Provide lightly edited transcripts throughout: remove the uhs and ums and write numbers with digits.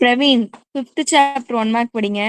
Praveen, 5th chapter 1 mark படிங்க.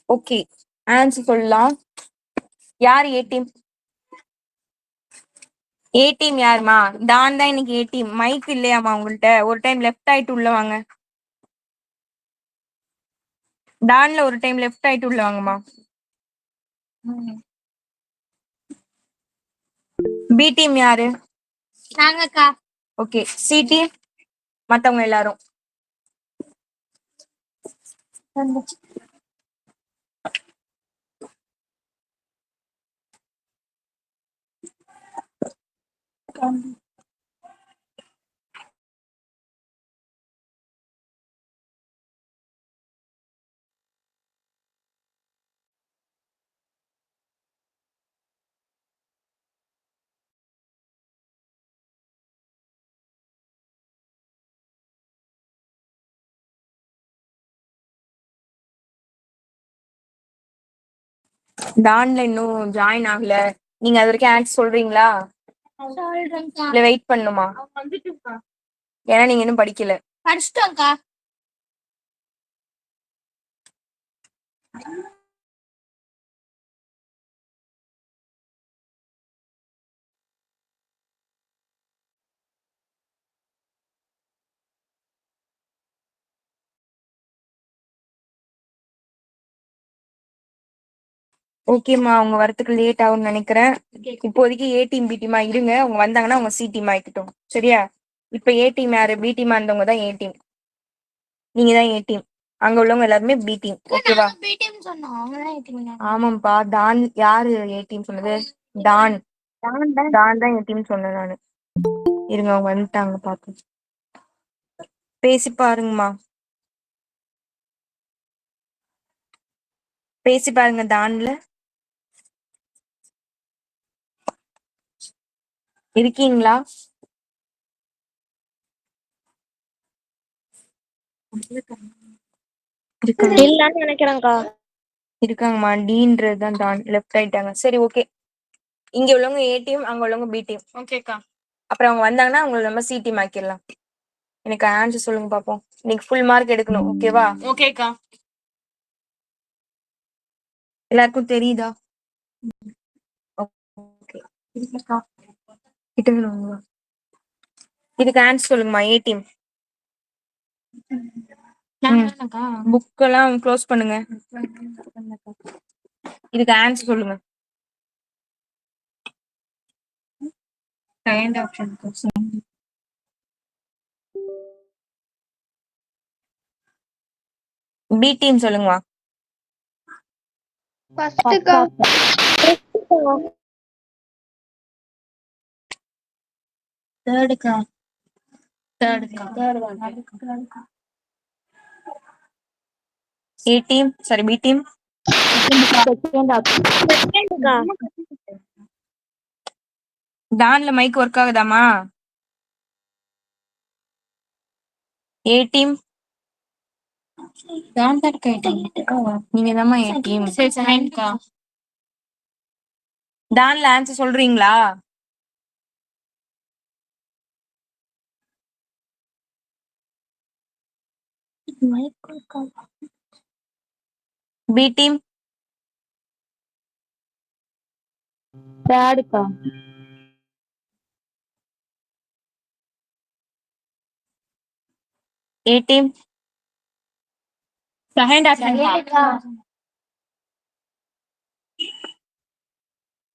Okay, answer சொல்லலாம். யார் ஏ டீம்? ஏ டீம் யாருமா? டான் தான் இன்னைக்கு ஏ டீம். மைக் இல்லையாமா உங்கள்ட்ட? ஒரு டைம் லெஃப்ட் ஆயிட்டு உள்ள வாங்க. டான்ல ஒரு டைம் லெஃப்ட் ஆயிட்டு உள்ள வாங்கம்மா. பி டீம் யாரு? நாங்கக்கா. ஓகே, சி டீம் மத்தவங்க எல்லாரும். டான்ல இன்னும் ஜாயின் ஆகல. நீங்க அது வரைக்கும் ஆன்சர் சொல்றீங்களா? சொல்றேன்க்கா. இல்ல வெயிட் பண்ணுமா? ஏன்னா நீங்க இன்னும் படிக்கல. படிச்சிட்டோம்க்கா. ஓகேம்மா, அவங்க வரத்துக்கு லேட் ஆகும்னு நினைக்கிறேன். இப்போதைக்கு ஏ டீம் பி டீமா இருங்க. அவங்க வந்தாங்கன்னா அவங்க சி டீம் ஆயிக்கட்டும். சரியா? இப்ப ஏ டீம் யாரு? பி டீமா இருந்தவங்க தான் ஏ டீம். நீங்க தான் ஏ டீம். அங்க உள்ளவங்க எல்லாருமே பி டீம். ஓகேவா? பி டீம் சொன்னோம். அவங்க தான் ஏ டீம். ஆமாப்பா. டான் யாரு ஏ டீம் சொன்னது? டான். டான் தான் ஏ டீம் சொன்னேன் நானு. இருங்க, அவங்க வந்துட்டாங்க பாப்போம். பேசி பாருங்கம்மா. பேசி பாருங்க டான்ல. இருக்கீங்களா? இருக்காங்க இல்லன்னு நினைக்கிறேன்க்கா. இருக்காங்கம்மா. டீன்றதுதான் டான் லெஃப்ட் ஆயிட்டாங்க. சரி ஓகே. இங்க உள்ளவங்க ஏ டீம், அங்க உள்ளவங்க பி டீம். ஓகேக்கா. அப்புறம் அவங்க வந்தாங்கன்னா அவங்களை நம்ம சி டீம் ஆக்கிடலாம். எனக்கு ஆன்சர் சொல்லுங்க பாப்போம். இன்னைக்கு ஃபுல் மார்க் எடுக்கணும். ஓகேவா? ஓகேக்கா. எல்லாருக்கும் தெரியுதா? ஓகே. கிட்ட வாங்க. இதுக்கு ஆன்சர் சொல்லுங்கம்மா. A team. புக் எல்லாம் க்ளோஸ் பண்ணுங்க. இதுக்கு ஆன்சர் சொல்லுங்க. Second option. பி டீம் சொல்லுங்கம்மா. ஃபர்ஸ்ட்க்கா. தேர்டுக்கா. A team sorry B team. செகண்ட்க்கா. டான்ல மைக் ஒர்க் ஆகுதாமா? A team. டான் தான் கேட்டேன். நீங்க தாம்மா ஏ டீம். சரி செகண்ட்க்கா. டான்ல ஆன்சர் சொல்றீங்களா? B team. தேர்டுக்கா. A team. செகண்ட் ஆப்ஷன்க்கா.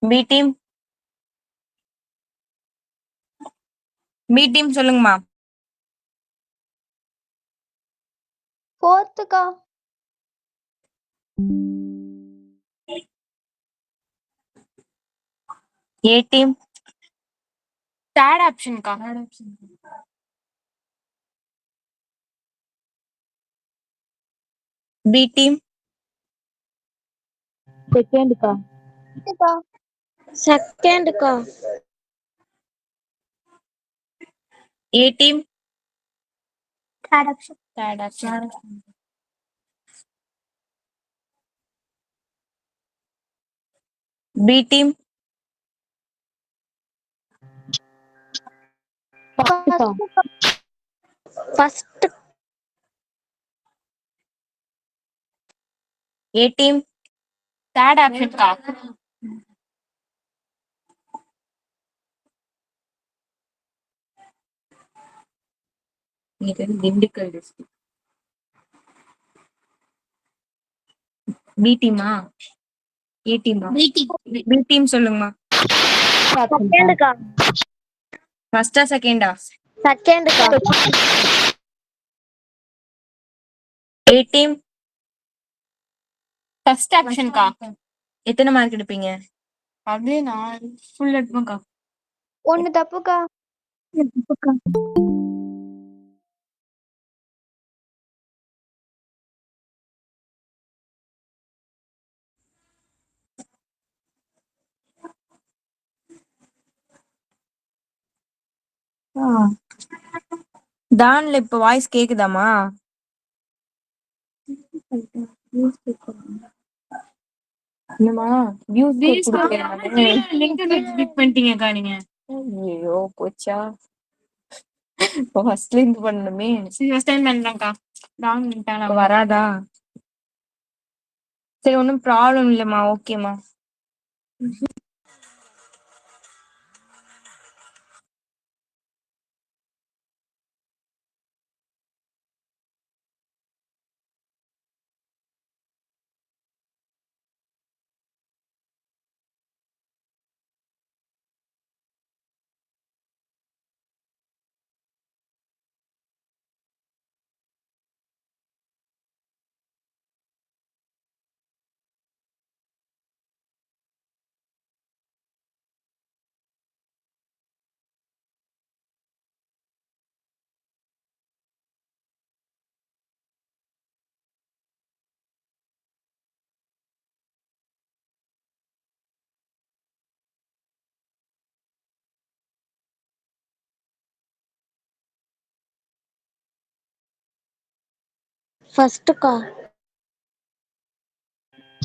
B team. பி டீம் சொல்லுங்கம்மா. ஃபோர்த்துக்கா. A team. தேர்ட் ஆப்ஷன்க்கா. B team. செகண்ட்க்கா. செகண்ட்க்கா. A team. Third option. Third option. B team. First. A team. Third ஆப்ஷன்க்கா. இது திண்டுக்கல் டிஸ்ட்ரிக்ட். பி டீமா? ஏ டீமா? பி டீம் சொல்லுங்கம்மா. செகண்ட்க்கா. ஃபர்ஸ்டா செகண்டா? செகண்ட்க்கா. A team. ஃபர்ஸ்ட் ஆப்ஷன்க்கா. எத்தனை மார்க் எடுப்பீங்க? அப்படியே நான் ஃபுல் எடுப்பேன்க்கா. ஒன்னு தப்புக்கா. டான்ல இப்ப வாய்ஸ் கேக்குதாமா? என்னம்மா வியூஸ் லிங்க் கிளிக் பண்ணிட்டீங்கக்கா நீங்க. ஐயோ போச்சா. ஃபர்ஸ்ட்ல இருந்து பண்ணணுமே. சரி ஃபர்ஸ்ட் டைம் பண்றேன்க்கா. டான் இப்ப வராதா? சரி ஒன்றும் ப்ராப்ளம் இல்லைம்மா. ஓகேம்மா. ஃபர்ஸ்ட்க்கா.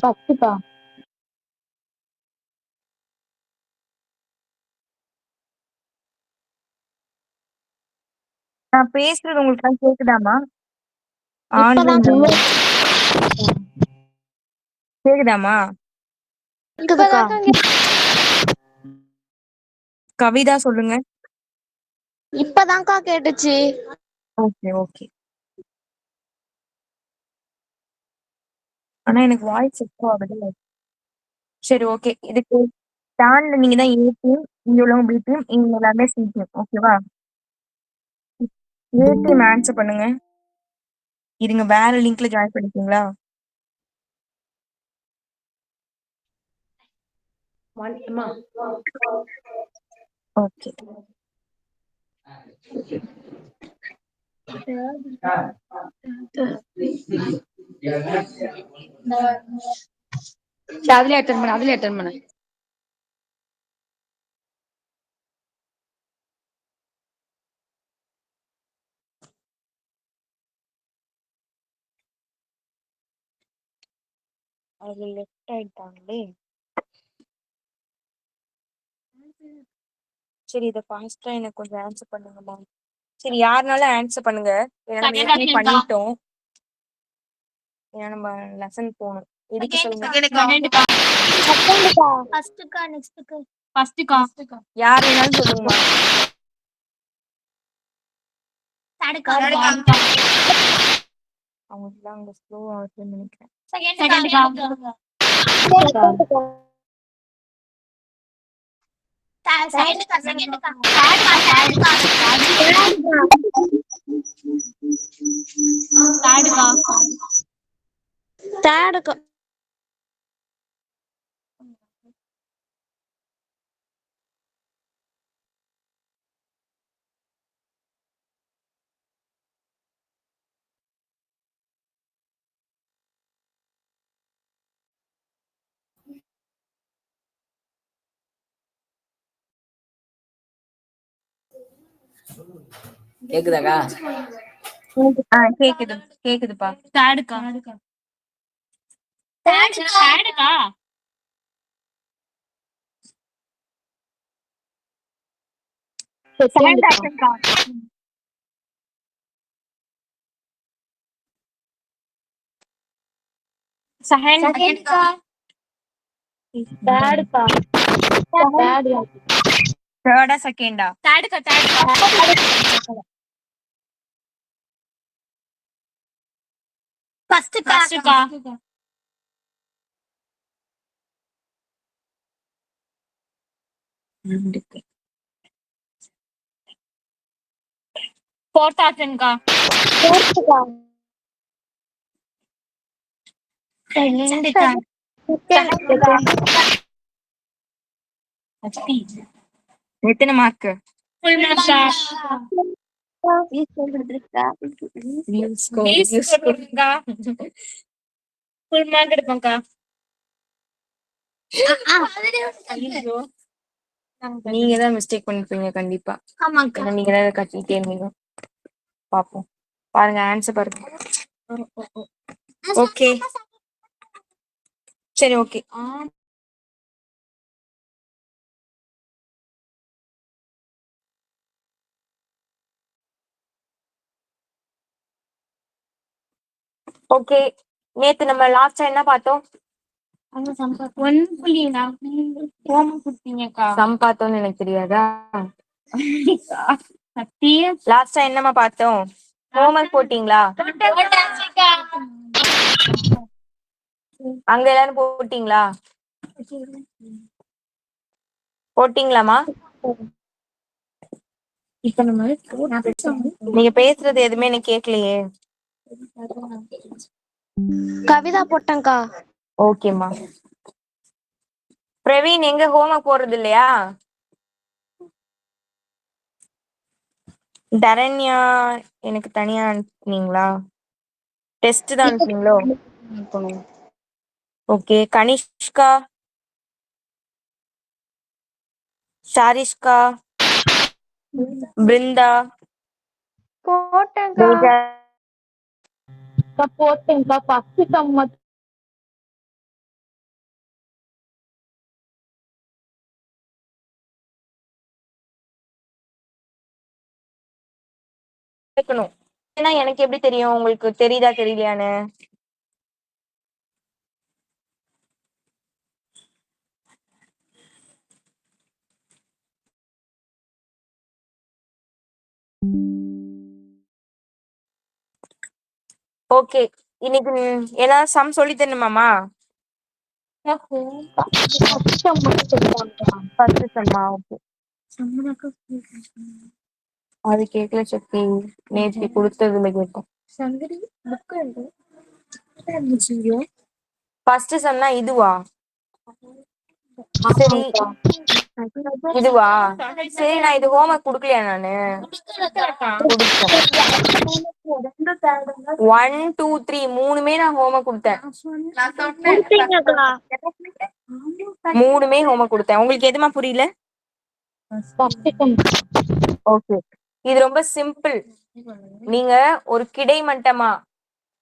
ஃபர்ஸ்ட்க்கா. நான் பேசுறது உங்களுக்கு எல்லாம் கேக்குதாமா? இப்பதான் ஆன்லைன்ல கேக்குதாமா? கேக்குதுக்கா. கவிதா சொல்லுங்க. இப்பதான்க்கா கேட்டுச்சு. Okay okay. ஆனா எனக்கு வாய்ஸ் எக்கோ ஆகுது. சரி ஓகே. இதுக்கு டான்ல நீங்க தான் ஏ டீம், இங்க உள்ளவங்க பி டீம், இங்க எல்லாமே சி டீம். ஓகேவா? ஏ டீம் ஆன்சர் பண்ணுங்க. இருங்க வேற லிங்க்ல ஜாயின் பண்ணிக்கீங்களா? ஓகே. அதுலயே அட்டன் பண்ணு. அது லெஃப்ட் ஆயிட்டாங்களே. சரி இத ஃபாஸ்டா எனக்கு கொஞ்சம் ஆன்சர் பண்ணுங்கம்மா. சரி யாருனாலும் ஆன்சர் பண்ணுங்க. ஏன்னா நம்ம ஏற்கனவே பண்ணிட்டோம். ஏன்னா நம்ம லெசன் போகணும். எதுக்கு சொல்லுங்க. ஃபர்ஸ்ட்க்கா நெக்ஸ்ட்க்கு ஃபர்ஸ்ட்க்கா. யார் வேணாலும் சொல்லுங்கம்மா. தேர்டுக்கா அவங்களுக்கு அங்க ஸ்லோ ஆகுதுன்னு நினைக்கிறேன். செகண்ட்க்கா செகண்ட்க்கா செகண்ட்க்கா தேர்டுக்கா. கேக்குதாக்கா? கேக்குது கேக்குதுப்பா. தேர்டுக்கா. செகண்ட்க்கா. செகண்ட்க்கா தேர்டுக்கா. தேர்டு. தேர்டா செகண்டா? ஃபர்ஸ்ட்க்கா ஃபோர்த் ஆப்ஷன்க்கா. ஃபோர்த்துக்கா. செகண்ட்க்கா எத்தனை மார்க்? ஃபுல் மார்க்கா. ஃபுல் மார்க் எடுப்பேன்க்கா. நீங்க தான் மிஸ்டேக் பண்ணிருப்பீங்க கண்டிப்பா. ஆமாக்கா ஏன்னா நீங்க தான் கட்டிட்டே இருந்தீங்க. பாப்போம். பாருங்க ஆன்சர் பாருங்க. ஓகே சரி ஓகே. ஓகே நேத்து நம்ம லாஸ்டா என்ன பார்த்தோம்? ஹோம் கொடுத்தீங்கக்கா. சம் பார்த்தோம்னு எனக்கு தெரியாதா? லாஸ்டா என்னமா பார்த்தோம்? ஹோம்ஒர்க் போட்டீங்களா? அங்க எல்லாரும் போட்டீங்களா? போட்டீங்களாமா? நீங்க பேசுறது எதுவுமே எனக்கு கேட்கலையே. கவிதா போட்டேன்க்கா. ஓகேம்மா. பிரவீன் எங்க ஹோம்ஒர்க் போடுறது இல்லையா? தரண்யா எனக்கு தனியா அனுப்புனீங்களா? டெஸ்ட் தான் அனுப்புனீங்களோ? ஓகே கனிஷ்கா, சாரிஷ்கா, பிருந்தா, போட்டேன்க்கா. தேஜா, போட்டேன்க்கா. ஃபர்ஸ்ட் சம் கேட்கணும். ஏன்னா எனக்கு எப்படி தெரியும் உங்களுக்கு தெரியுதா தெரியலையான்னு? ஓகே, இன்னைக்கு ஏதாவது சம் சொல்லி தரணுமாமா? ஃபர்ஸ்ட் சம்மா? ஓகே, அது கேட்கல சக்தி, நேற்று கொடுத்ததுல கேட்டோம். ஃபர்ஸ்ட் சம்னா இதுவா? சரி, இதுவா? சரி, நான் இது ஹோம்ஒர்க் குடுக்கலையா நானு? குடுத்தேன். 1 2 3 மூணுமே நான் ஹோம்ஒர்க் கொடுத்தேன். கொடுத்தீங்கக்கா. மூணுமே ஹோம்ஒர்க் கொடுத்தேன். உங்களுக்கு எதுமா புரியல? ஓகே, இது ரொம்ப சிம்பிள். நீங்க ஒரு கிடைமட்டமா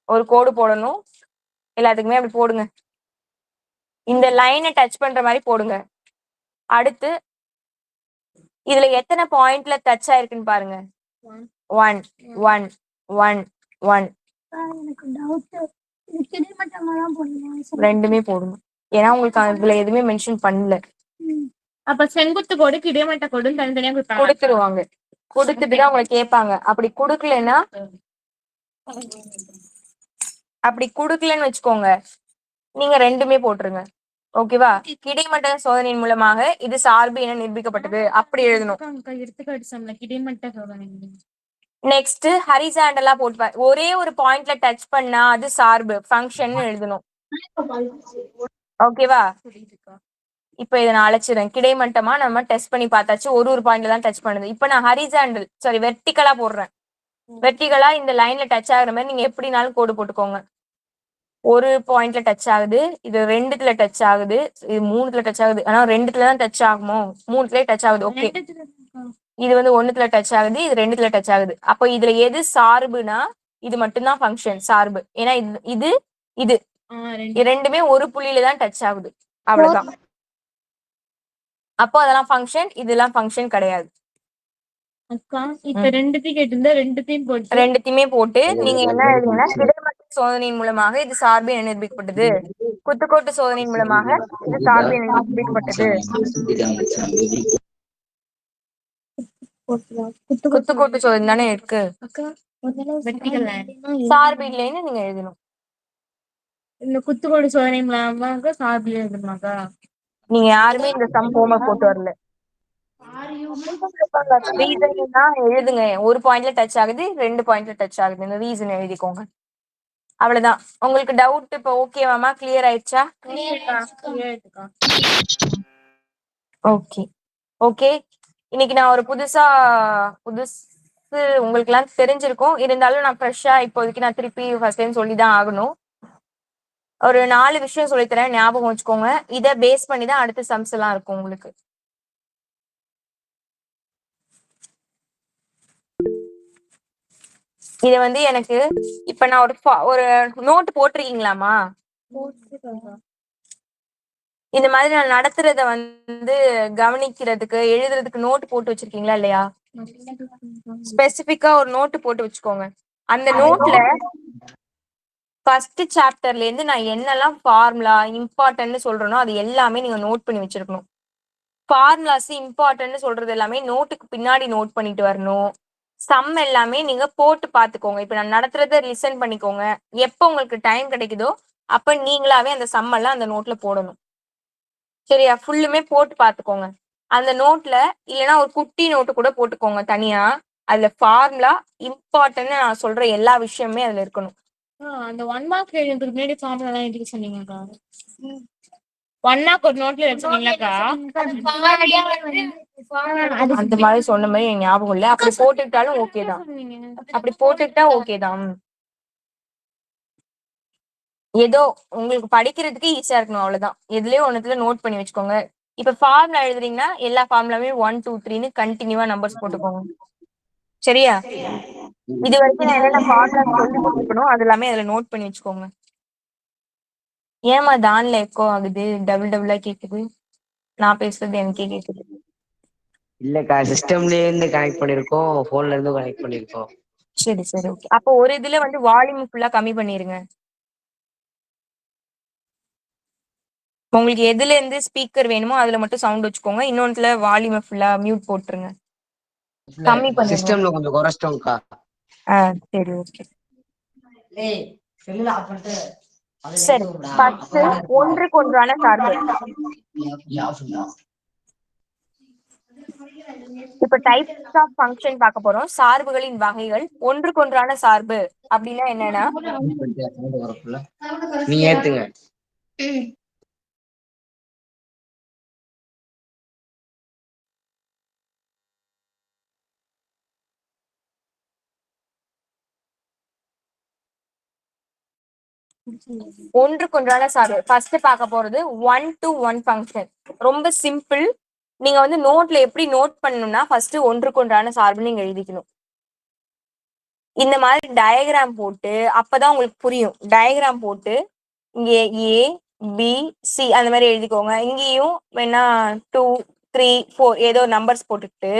ஒரு கோடு போடணும். எல்லாத்துக்குமே அப்படி போடுங்க. இந்த லைனை டச் பண்ற மாதிரி போடுங்க. அடுத்து இதுல எத்தனை பாயிண்ட்ல டச் ஆயிருக்குன்னு பாருங்க. 1 1 1 1 ரெண்டுமே போடணும். ஏன்னா உங்களுக்கு அதுல எதுவுமே மென்ஷன் பண்ணல. அப்ப செங்குத்து கோடு கிடைமட்ட கோடு தனித்தனியா கொடுத்துருவாங்க. கொடுத்துட்டு தான் உங்களை கேட்பாங்க. அப்படி கொடுக்கலன்னா வச்சுக்கோங்க, நீங்க ரெண்டுமே போட்டுருங்க. ஓகேவா? கிடைமட்ட சோதனையின் மூலமாக இது சார்பு என நிரூபிக்கப்பட்டது அப்படி எழுதணும். நெக்ஸ்ட் ஹரிசாண்டலா போட்டு ஒரே ஒரு பாயிண்ட்ல டச் பண்ணா அது சார்பு ஃபங்க்ஷன் எழுதணும். ஓகேவா? இப்ப இதை நான் அழைச்சிடுறேன். கிடைமட்டமா நம்ம டெஸ்ட் பண்ணி பார்த்தாச்சு, ஒரு பாயிண்ட்ல தான் டச் பண்ணுது. இப்ப நான் ஹரிசாண்டல் வெர்டிகலா போடுறேன். வெர்டிகலா இந்த லைன்ல டச் ஆகுற மாதிரி நீங்க எப்படினாலும் கோடு போட்டுக்கோங்க. ஒரு பாயிண்ட்ல டச் ஆகுது, இது ரெண்டுத்துல டச் ஆகுது, இது மூணுத்துல டச் ஆகுது. ஆனா ரெண்டுத்துல தான் டச் ஆகுமோ? மூணுத்துலயே டச் ஆகுது. ஓகே, இது வந்து ஒண்ணுத்துல டச் ஆகுது, இது ரெண்டுத்துல டச் ஆகுது. அப்போ இதுல எது சார்புனா இது மட்டும்தான் ஃபங்க்ஷன் சார்பு. ஏன்னா இது இது இது ரெண்டுமே ஒரு புள்ளியில தான் டச் ஆகுது. அவ்வளவுதான். அப்போ அதெல்லாம் ஃபங்க்ஷன், இதெல்லாம் ஃபங்க்ஷன் கிடையாது. அக்கா இப்ப ரெண்டுத்தையும் கேட்டிருந்தா ரெண்டுத்தையுமே போட்டு நீங்க என்ன எழுதுங்கன்னா, கிடைமட்ட சோதனையின் மூலமாக இது சார்பு என நிரூபிக்கப்பட்டது, குத்துக்கோட்டு சோதனையின் மூலமாக இது சார்பு என நிரூபிக்கப்பட்டது. குத்துக்கோட்டு சோதனை தானே இருக்கு, சார்பு இல்லைன்னு நீங்க எழுதணும். இந்த குத்துக்கோடு சோதனை மூலமாக சார்பு எழுதணுமாக்கா? நீங்க யாருமே இந்த சம் ஹோம்ஒர்க் போட்டு வரல. ரீசன் தான் எழுதுங்க. ஒரு பாயிண்ட்ல டச் ஆகுது, ரெண்டு பாயிண்ட்ல டச் ஆகுது, இந்த ரீசன் எழுதிக்கோங்க. அவ்வளவுதான். உங்களுக்கு டவுட் இப்ப ஓகேவாமா? கிளியர் ஆயிடுச்சா? Okay okay. இன்னைக்கு நான் ஒரு புதுசு உங்களுக்கு எல்லாம் தெரிஞ்சிருக்கும். இருந்தாலும் நான் ஃப்ரெஷ்ஷா இப்போதைக்கு நான் திருப்பி ஃபர்ஸ்ட் டைம் சொல்லிதான் ஆகணும். ஒரு 4 விஷயம் சொல்லித்தரேன், ஞாபகம் வச்சுக்கோங்க. இதை பேஸ் பண்ணி தான் அடுத்த சம்ஸ் எல்லாம் இருக்கும் உங்களுக்கு. இத வந்து எனக்கு இப்ப நான் ஒரு நோட் போட்டிருக்கீங்களாமா? இந்த மாதிரி நான் நடத்துறத வந்து கவனிக்கிறதுக்கு எழுதுறதுக்கு நோட் போட்டு வச்சிருக்கீங்களா இல்லையா? ஸ்பெசிபிக்கா ஒரு நோட்டு போட்டு வச்சுக்கோங்க. அந்த நோட்ல ஃபர்ஸ்ட் சாப்டர்ல இருந்து நான் என்னெல்லாம் ஃபார்முலா இம்பார்ட்டன்ட்னு சொல்றேனோ அது எல்லாமே நீங்க நோட் பண்ணி வச்சிருக்கணும். ஃபார்முலாஸ் இம்பார்ட்டன்ட்னு சொல்றது எல்லாமே நோட்டுக்கு பின்னாடி நோட் பண்ணிட்டு வரணும். சம் எல்லாமே நீங்க போட்டு பாத்துக்கோங்க. இப்ப நான் நடத்துறத லிசன் பண்ணிக்கோங்க. எப்ப உங்களுக்கு டைம் கிடைக்குதோ அப்ப நீங்களாவே அந்த சம் எல்லாம் அந்த நோட்ல போடணும். சரியா? ஃபுல்லுமே போட்டு பாத்துக்கோங்க. அந்த நோட்ல இல்லைன்னா ஒரு குட்டி நோட்டு கூட போட்டுக்கோங்க தனியா. அதுல ஃபார்முலா இம்பார்ட்டன்ட் நான் சொல்ற எல்லா விஷயமே அதுல இருக்கணும். அந்த 1 மார்க் எழுதுறதுக்கு முன்னாடி ஃபார்முலா எல்லாம் எழுதி சொன்னீங்கக்கா. 1 மார்க் ஒரு நோட்ல எழுதுனீங்களாக்கா? அந்த மாதிரி சொன்ன மாதிரி எனக்கு ஞாபகம் இல்ல. அப்படி போட்டுக்கிட்டாலும் ஓகே தான். அப்படி போட்டுக்கிட்டா ஓகே தான். ஏதோ உங்களுக்கு படிக்கிறதுக்கு ஈஸியா இருக்கணும், அவ்வளவுதான். எதுலயோ ஒண்ணுத்துல நோட் பண்ணி வச்சுக்கோங்க. இப்ப ஃபார்முலா எழுதுறீங்கன்னா எல்லா ஃபார்முலாவே 1 2 3ன்னு கண்டினியூவா நம்பர்ஸ் போட்டுக்கோங்க. சரியா? இது வரைக்கும் நான் என்னென்ன ஃபார்முலா சொல்லி கொடுத்துருக்கணும் அது எல்லாமே அதுல நோட் பண்ணி வச்சுக்கோங்க. ஏமா தான்ல எக்கோ ஆகுது, டபுளா கேக்குது? நான் பேசுறது எனக்கே கேக்குது. இல்லக்கா, சிஸ்டம்ல இருந்து கனெக்ட் பண்ணிருக்கோம், போன்ல இருந்து கனெக்ட் பண்ணிருக்கோம். சரி சரி ஓகே. அப்போ ஒரு இதுல வந்து வால்யூம் ஃபுல்லா கம்மி பண்ணிருங்க. உங்களுக்கு எதுல இருந்து ஸ்பீக்கர் வேணுமோ அதுல மட்டும் சவுண்ட் வச்சுக்கோங்க. இன்னொன்னுல வால்யூம் ஃபுல்லா மியூட் போட்டுருங்க. கம்மி பண்ணிருங்க. சிஸ்டம்ல கொஞ்சம் குறைச்சிட்டோம்க்கா. சரி ஓகே. செல்லுல ஆஃப் பண்ணிட்டு சரி ஃபர்ஸ்ட் ஒன்றுக்கொன்றான சார்பு. இப்ப டைப்ஸ் ஆஃப் ஃபங்க்ஷன் பார்க்க போறோம். சார்புகளின் வகைகள். ஒன்றுக்கொன்றான சார்பு அப்படின்னா என்னன்னா, நீ ஏத்துங்க. ஒன்றுக்கொன்றான சார்பு ஃபர்ஸ்ட் பார்க்க போறது 1-to-1 ஃபங்க்ஷன். ரொம்ப சிம்பிள். நீங்க வந்து நோட்ல எப்படி நோட் பண்ணணும்னா ஃபர்ஸ்ட் ஒன்றுக்கொன்றான சார்பு நீங்க எழுதிக்கணும். இந்த மாதிரி டயக்ராம் போட்டு அப்பதான் உங்களுக்கு புரியும். டயக்ராம் போட்டு இங்க ஏ பி சி அந்த மாதிரி எழுதிக்கோங்க. இங்கேயும் வேணா 2 3 4 ஏதோ நம்பர்ஸ் போட்டுட்டு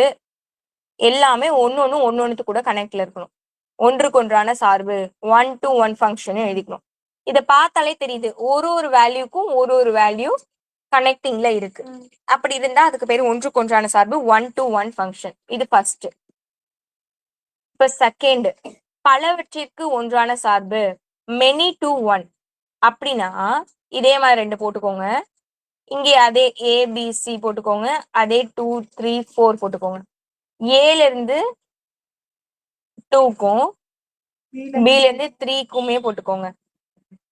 எல்லாமே ஒன்னொன்னு கூட கனெக்ட்ல இருக்கணும். ஒன்றுக்கொன்றான சார்பு 1-to-1 ஃபங்க்ஷன் எழுதிக்கணும். இத பார்த்தாலே தெரியுது ஒரு வேல்யூக்கும் ஒரு வேல்யூ கனெக்டிங்ல இருக்கு. அப்படி இருந்தா அதுக்கு பேரு ஒன்றுக்கொன்றான சார்பு 1-to-1 ஃபங்க்ஷன். இது ஃபர்ஸ்ட். இப்ப செகண்ட் பலவற்றிற்கு ஒன்றான சார்பு many to one. அப்படின்னா இதே மாதிரி 2 போட்டுக்கோங்க. இங்கே அதே ஏபிசி போட்டுக்கோங்க. அதே 2 3 4 போட்டுக்கோங்க. ஏல இருந்து 2க்கும் பில இருந்து 3க்குமே போட்டுக்கோங்க.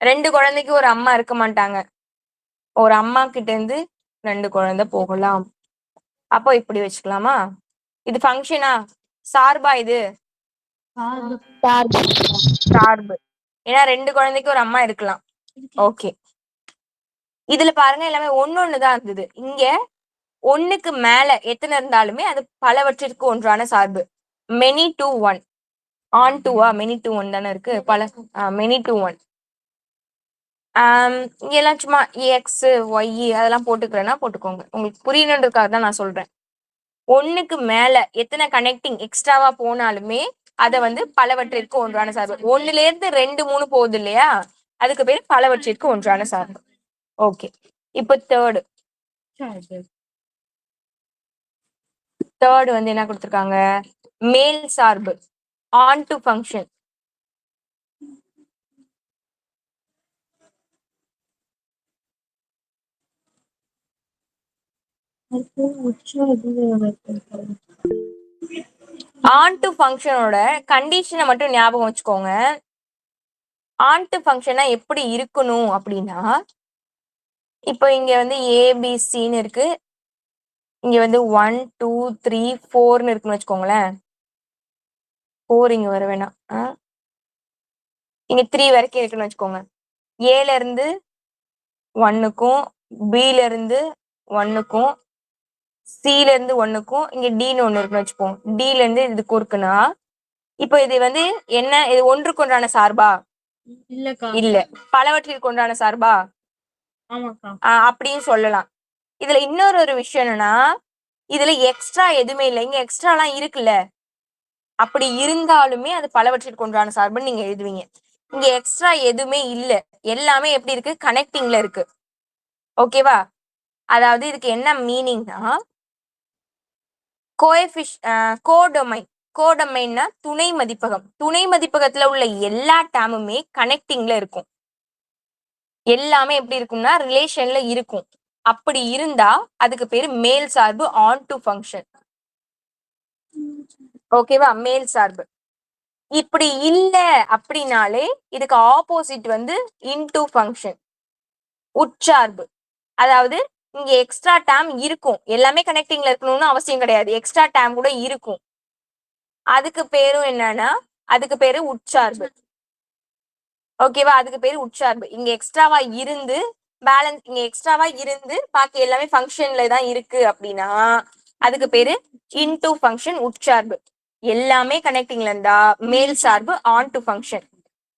2 குழந்தைக்கு ஒரு அம்மா இருக்க மாட்டாங்க. ஒரு அம்மா கிட்ட இருந்து 2 குழந்தை போகலாம். அப்போ இப்படி வச்சுக்கலாமா? இது ஃபங்க்ஷனா சார்பா? இது சார்பு. ஏன்னா 2 குழந்தைக்கு ஒரு அம்மா இருக்கலாம். ஓகே. இதுல பாருங்க எல்லாமே ஒன்னொன்னுதான் இருந்தது. இங்க ஒண்ணுக்கு மேல எத்தனை இருந்தாலுமே அது பலவற்றிற்கு ஒன்றான சார்பு. many to one. on to many to one தானே இருக்கு. many to one. இங்க எல்லாம் சும்மா எக்ஸ் ஒய் அதெல்லாம் போட்டுக்கிறேன்னா போட்டுக்கோங்க. உங்களுக்கு புரியணுன்றதுக்காக தான் நான் சொல்றேன். ஒண்ணுக்கு மேல எத்தனை கனெக்டிங் எக்ஸ்ட்ராவா போனாலுமே அத வந்து பலவற்றிற்கு ஒன்றான சார்பு. 1ல இருந்து 2 3 போகுது இல்லையா, அதுக்கு பேர் பலவற்றிற்கு ஒன்றான சார்பு. ஓகே. இப்போ தேர்ட் வந்து என்ன கொடுத்திருக்காங்க? மேல் சார்பு onto function. Onto ஃபங்க்ஷனோட கண்டிஷனை மட்டும் ஞாபகம் வச்சுக்கோங்க. ஆன் டு ஃபங்க்ஷனா எப்படி இருக்கணும் அப்படின்னா, இப்போ இங்க வந்து ஏபிசின்னு இருக்கு. இங்க வந்து 1 2 3 4ன்னு இருக்குன்னு வச்சுக்கோங்களேன். 4 இங்க வர வேணாம். இங்க 3 வரைக்கும் இருக்குன்னு வச்சுக்கோங்க. ஏல இருந்து 1க்கும் பில இருந்து 1க்கும் சில இருந்து 1க்கும் இங்க டின்னு ஒண்ணு இருக்குன்னு வச்சுப்போம். டில இருந்து இதுக்கு இருக்குன்னா இப்போ இது வந்து என்ன? இது ஒன்றுக்கொன்றான சார்பா? இல்ல. பலவற்றிற்கு ஒன்றான சார்பா? அப்படின்னு சொல்லலாம். இதுல இன்னொரு விஷயம் என்னன்னா, இதுல எக்ஸ்ட்ரா எதுவுமே இல்லை. இங்க எக்ஸ்ட்ரா எல்லாம் இருக்குல்ல, அப்படி இருந்தாலுமே அது பலவற்றிற்கு ஒன்றான சார்புன்னு நீங்க எழுதுவீங்க. இங்க எக்ஸ்ட்ரா எதுவுமே இல்ல, எல்லாமே எப்படி இருக்கு? கனெக்டிங்ல இருக்கு. ஓகேவா? அதாவது இதுக்கு என்ன மீனிங்னா, கோடொமைன். கோடொமைன்னா துணை மதிப்பகம். துணை மதிப்பகத்துல உள்ள எல்லா டேமுமே கனெக்டிங்ல இருக்கும். எல்லாமே எப்படி இருக்கும்னா ரிலேஷன்ல இருக்கும். அப்படி இருந்தா அதுக்கு பேரு மேல் சார்பு ஆன் டு ஃபங்க்ஷன். ஓகேவா? மேல் சார்பு. இப்படி இல்ல அப்படின்னாலே இதுக்கு ஆப்போசிட் வந்து இன்டு ஃபங்க்ஷன், உட்சார்பு. அதாவது இங்க எக்ஸ்ட்ரா டேம் இருக்கும், எல்லாமே கனெக்டிங்ல இருக்கணும்னு அவசியம் கிடையாது, எக்ஸ்ட்ரா டேம் கூட இருக்கும். அதுக்கு பேரும் என்னன்னா, அதுக்கு பேரு உட்சார்பு. ஓகேவா? அதுக்கு பேரு உட்சார்பு. இங்க எக்ஸ்ட்ராவா இருந்து பேலன்ஸ், இங்க எக்ஸ்ட்ராவா இருந்து பாக்கி எல்லாமே ஃபங்க்ஷன்ல தான் இருக்கு அப்படின்னா அதுக்கு பேரு இன்டு ஃபங்க்ஷன், உட்சார்பு. எல்லாமே கனெக்டிங்ல இருந்தா மேல் சார்பு ஆன் டு ஃபங்க்ஷன்.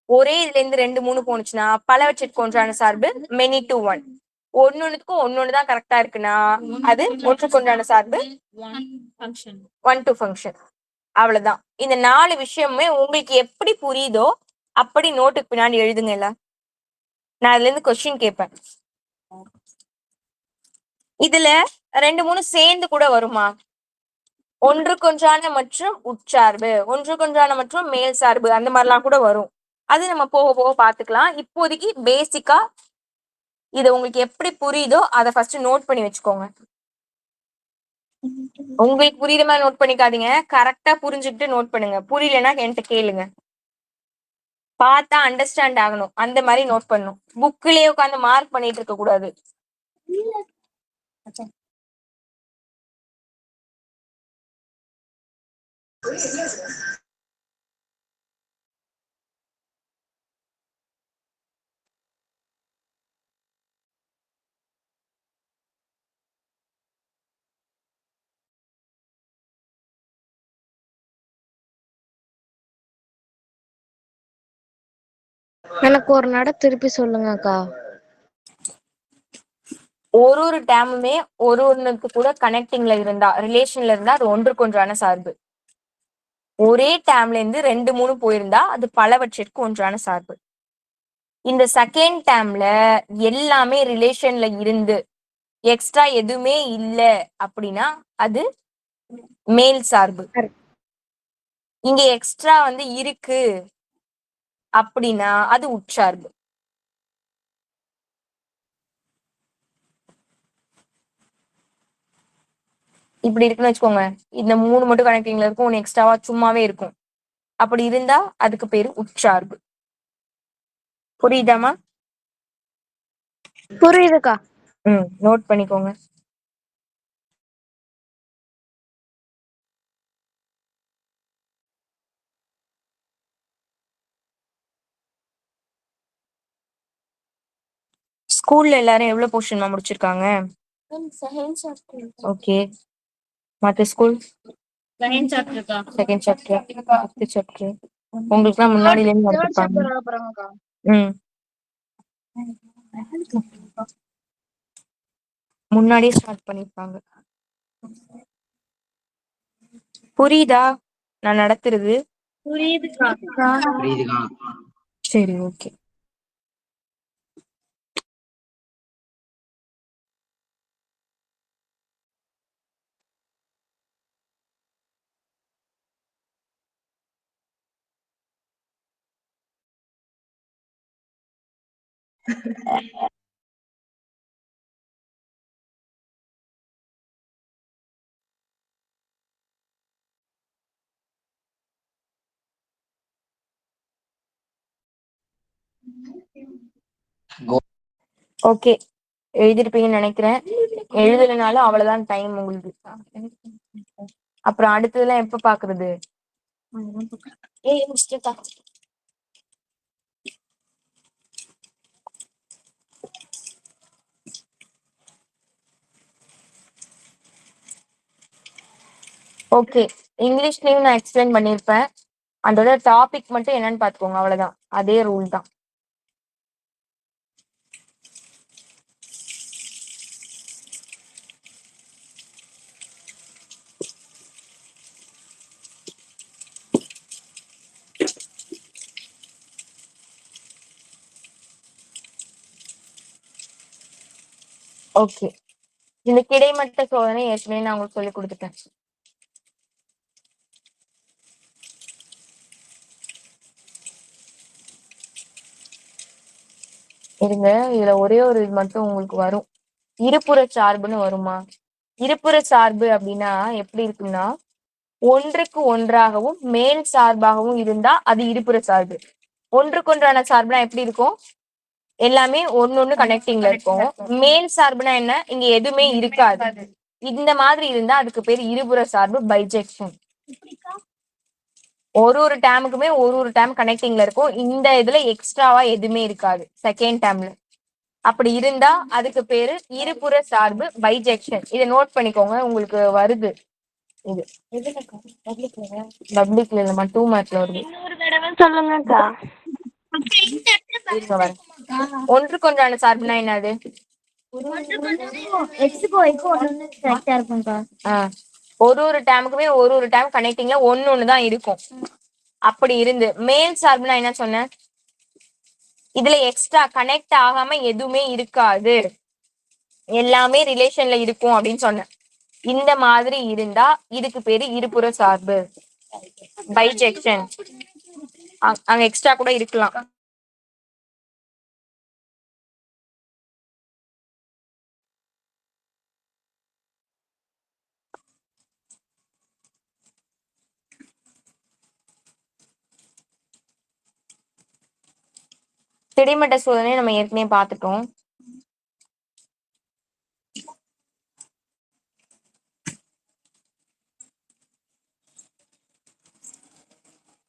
ஒரே இதுல இருந்து 2 3 போனுச்சுன்னா பலவற்றிற்கு ஒன்றான சார்பு many to one. ஒன்னொன்னுக்கும் ஒன்னொன்னுதான் கரெக்டா இருக்குன்னா அது ஒன்றுக்கொன்றான சார்பு 1 to function. அவ்வளவுதான். இந்த 4 விஷயமுமே உங்களுக்கு எப்படி புரியுதோ அப்படி நோட்டுக்கு பின்னாடி எழுதுங்க எல்லாம். நான் அதுல இருந்து கொஸ்டின் கேட்பேன். இதுல 2 3 சேர்ந்து கூட வருமா? ஒன்றுக்கொன்றான மற்றும் உட்சார்பு, ஒன்றுக்கொன்றான மற்றும் மேல் சார்பு, அந்த மாதிரிலாம் கூட வரும். அது நம்ம போக போக பாத்துக்கலாம். இப்போதைக்கு பேசிக்கா இது உங்களுக்கு எப்படி புரியுதோ அதை ஃபர்ஸ்ட் நோட் பண்ணி வச்சுக்கோங்க. உங்களுக்கு புரியுற மாதிரி நோட் பண்ணிக்காதீங்க, கரெக்டா புரிஞ்சுக்கிட்டு நோட் பண்ணுங்க. புரியலன்னா என்கிட்ட கேளுங்க. பார்த்தா அண்டர்ஸ்டாண்ட் ஆகணும், அந்த மாதிரி நோட் பண்ணணும். புக்லயே உட்காந்து மார்க் பண்ணிட்டு இருக்க கூடாது. எனக்கு ஒரு நட திருப்பி சொல்லுங்கக்கா. ஒரு டேமுமே ஒண்ணுக்கு கூட கனெக்டிங்ல இருந்தா, ரிலேஷன்ல இருந்தா அது ஒன்றுக்கொன்றான சார்பு. ஒரே டேம்ல இருந்து 2 3 போயிருந்தா அது பலவற்றிற்கு ஒன்றான சார்பு. இந்த செகண்ட் டேம்ல எல்லாமே ரிலேஷன்ல இருந்து எக்ஸ்ட்ரா எதுவுமே இல்ல அப்படின்னா அது மேல் சார்பு. இங்க எக்ஸ்ட்ரா இருக்கு அப்படின்னா அது உட்சார்பு. இப்படி இருக்குன்னு வச்சுக்கோங்க, இந்த 3 மட்டும் கனெக்டிங்ல இருக்கும், ஒன்னு எக்ஸ்ட்ராவா சும்மாவே இருக்கும். அப்படி இருந்தா அதுக்கு பேரு உட்சார்பு. புரியுதாமா? புரியுதுக்கா. நோட் பண்ணிக்கோங்க. ஸ்கூல்ல எல்லாரும் எவ்வளவு போர்ஷன்மா முடிச்சிருக்காங்க? ஓகே. மத்த ஸ்கூல் செகண்ட் சாப்டர்க்கா. Second chapter, fifth chapter. உங்களுக்குலாம் முன்னாடில இருந்து வந்துருப்பாங்க. முன்னாடியே ஸ்டார்ட் பண்ணிருப்பாங்க. புரியுதா நான் நடத்துறது? புரியுதுக்கா. சரி, ஓகே. ஓகே, எழுதிருப்பீங்கன்னு நினைக்கிறேன். எழுதலைனாலும் அவ்வளவுதான் டைம் உங்களுக்கு. அப்புறம் அடுத்ததெல்லாம் எப்ப பாக்குறது? ஓகே, இங்கிலீஷ்லயும் நான் எக்ஸ்பிளைன் பண்ணிருப்பேன். அதோட டாபிக் மட்டும் என்னன்னு பாத்துக்கோங்க, அவ்வளவுதான். அதே ரூல் தான். ஓகே, இந்த கிடைமட்ட சோதனை ஏற்கனவே நான் உங்களுக்கு சொல்லி கொடுத்துட்டேன். இருங்க, இதுல ஒரே ஒரு இது மட்டும் உங்களுக்கு வரும். இருபுற சார்புன்னு வருமா? இருபுற சார்பு அப்படின்னா எப்படி இருக்குன்னா, ஒன்றுக்கு ஒன்றாகவும் மேல் சார்பாகவும் இருந்தா அது இருபுற சார்பு. ஒன்றுக்கொன்றான சார்புனா எப்படி இருக்கும்? எல்லாமே ஒன்னொன்னு கனெக்டிங்ல இருக்கும். மேல் சார்புனா என்ன? இங்க எதுவுமே இருக்காது. இந்த மாதிரி இருந்தா அதுக்கு பேர் இருபுற சார்பு பைஜெக்ஷன். ஒரு டேமுக்குமே ஒரு டேம் கனெக்டிங்ல இருக்கும். இந்த இதுல எக்ஸ்ட்ராவா எதுவுமே இருக்காது செகண்ட் டேம்ல. அப்படி இருந்தா அதுக்கு பேரு இருபுற சார்பு பைஜெக்ஷன். இதை நோட் பண்ணிக்கோங்க, உங்களுக்கு வருது. இது பப்ளிக்ல இல்லமா 2 மார்க்ல வருது. இன்னொரு தடவை சொல்லுங்கக்கா. ஒன்றுக்கொன்றான சார்புனா என்னது? ஒரு டேமுக்குமே ஒரு டேம் கனெக்டிங்ல ஒன்னு தான் இருக்கும். அப்படி இருந்து மேல் சார்புனா என்ன சொன்னேன், இதுல எக்ஸ்ட்ரா கனெக்ட் ஆகாம எதுவுமே இருக்காது, எல்லாமே ரிலேஷன்ல இருக்கும் அப்படின்னு சொன்னேன். இந்த மாதிரி இருந்தா இதுக்கு பேரு இருபுற சார்பு, பைஜெக்ஷன். அங்க எக்ஸ்ட்ரா கூட இருக்கலாம். கிடைமட்ட சோதனை நம்ம ஏற்கனவே பார்த்துட்டோம்.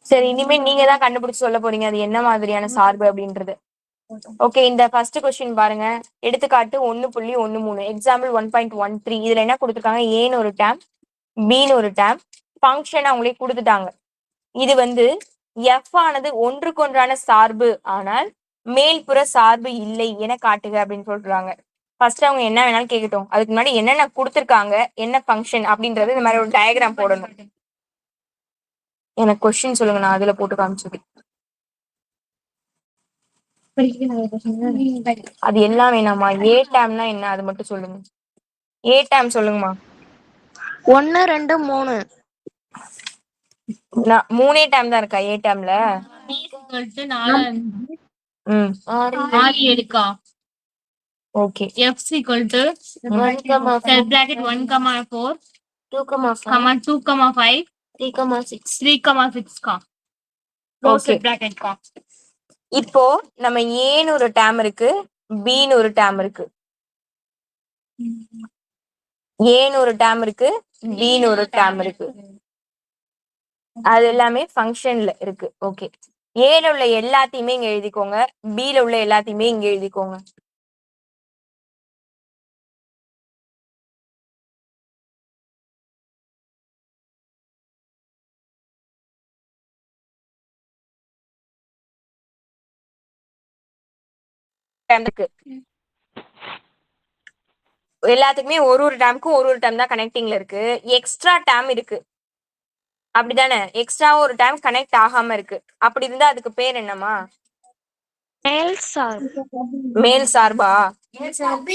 சரி, இனிமே நீங்க தான் கண்டுபிடிச்சு சொல்ல போறீங்க அது என்ன மாதிரியான சார்பு அப்படின்றது. ஓகே, இந்த ஃபர்ஸ்ட் கொஸ்டின் பாருங்க. எடுத்துக்காட்டு 1.13 எக்ஸாம்பிள் 1.13. இதுல என்ன கொடுத்துருக்காங்க, ஏன்னு ஒரு டேம், பின்னு ஒரு டேம், ஃபங்க்ஷன் அவங்களே கொடுத்துட்டாங்க. இது வந்து எஃப் ஆனது ஒன்றுக்கொன்றான சார்பு ஆனால் மேல்புற சார்பு இல்லை என காட்டுக அப்படின்னு சொல்றாங்க. ஃபர்ஸ்ட் அவங்க என்ன வேணாலும் கேட்கட்டும், அதுக்கு முன்னாடி என்னென்ன கொடுத்துருக்காங்க, என்ன ஃபங்க்ஷன் அப்படின்றது இந்த மாதிரி ஒரு டயக்ராம் போடணும். எனக்கு கொஸ்டின் சொல்லுங்க, நான் அதுல போட்டு காமிச்சிருக்கேன். அது எல்லாம் வேணாமா, ஏ டேம்னா என்ன அது மட்டும் சொல்லுங்க. ஏ டேம் சொல்லுங்கம்மா. 1 2 3. நான் 3 டேம் தான் இருக்கா ஏ டேம்ல? ம், 6 okay. F equal to 1, 4, 2, 5, 3, 6 Okay. இப்போ நம்ம ஏன்னு ஒரு டேம் இருக்கு, பின்னு ஒரு டேம் இருக்கு. ஏன்னு ஒரு டேம் இருக்கு, பின்னு ஒரு டேம் இருக்கு. அது எல்லாமே ஃபங்க்ஷன்ல இருக்கு. ஓகே, ஏல உள்ள எல்லாத்தையுமே இங்க எழுதிக்கோங்க, பில உள்ள எல்லாத்தையுமே இங்க எழுதிக்கோங்க. எல்லாத்துக்குமே ஒரு டேமுக்கும் ஒரு டேம் தான் கனெக்டிங்ல இருக்கு. எக்ஸ்ட்ரா டேம் இருக்கு, அப்படிதானே? எக்ஸ்ட்ரா ஒரு டேம் கனெக்ட் ஆகாம இருக்கு. அப்படி இருந்தா அதுக்கு பேர் என்னமா? மேல் சார்பு. மேல் சார்பா? மேல் சார்பு